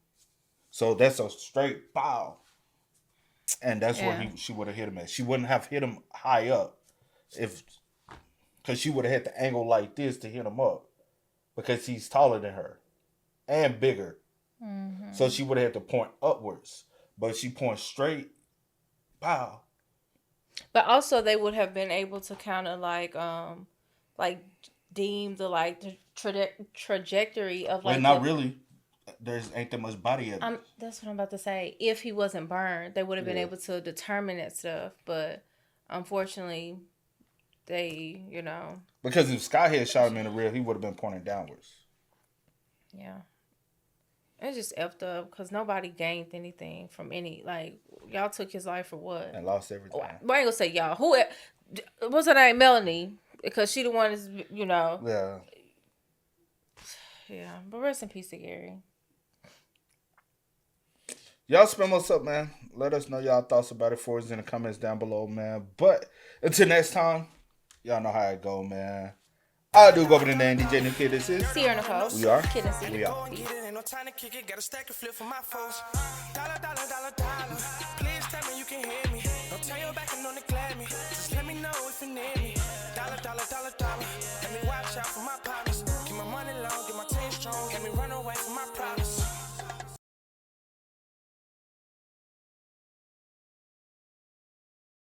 [SPEAKER 2] So that's a straight pow. And that's where she would have hit him at. She wouldn't have hit him high up if Because she would have had the angle like this to hit him up. Because he's taller than her. And bigger.
[SPEAKER 3] Mm-hmm.
[SPEAKER 2] So she would have had to point upwards. But she points straight. Pow.
[SPEAKER 3] But also they would have been able to kind of like deem the trajectory of like.
[SPEAKER 2] Well, not really. Ain't that much body evidence.
[SPEAKER 3] That's what I'm about to say. If he wasn't burned, they would have been able to determine that stuff. But unfortunately, they,
[SPEAKER 2] Because if Scott had shot him in the rear, he would have been pointing downwards.
[SPEAKER 3] Yeah. It's just effed up because nobody gained anything from y'all took his life for what?
[SPEAKER 2] And lost everything.
[SPEAKER 3] I ain't gonna say y'all. Who? What's her name? Melanie. Because she the one is,
[SPEAKER 2] Yeah.
[SPEAKER 3] Yeah. But rest in peace to Gary.
[SPEAKER 2] Y'all spam us up, man. Let us know y'all thoughts about it for us in the comments down below, man. But until next time, y'all know how it go, man. I do go over the name DJ New Kid. This is
[SPEAKER 3] Sierra Nicole.
[SPEAKER 2] We are
[SPEAKER 3] Kid and C.
[SPEAKER 2] We are.
[SPEAKER 1] No time to kick it, got a stack of flip for my folks. Dollar. Please tell me you can hear me. Don't turn your back and don't neglect me. Just let me know if you need me. Dollar. Let me watch out for my partners. Keep my money low, get my team strong. Let me run away from my problems.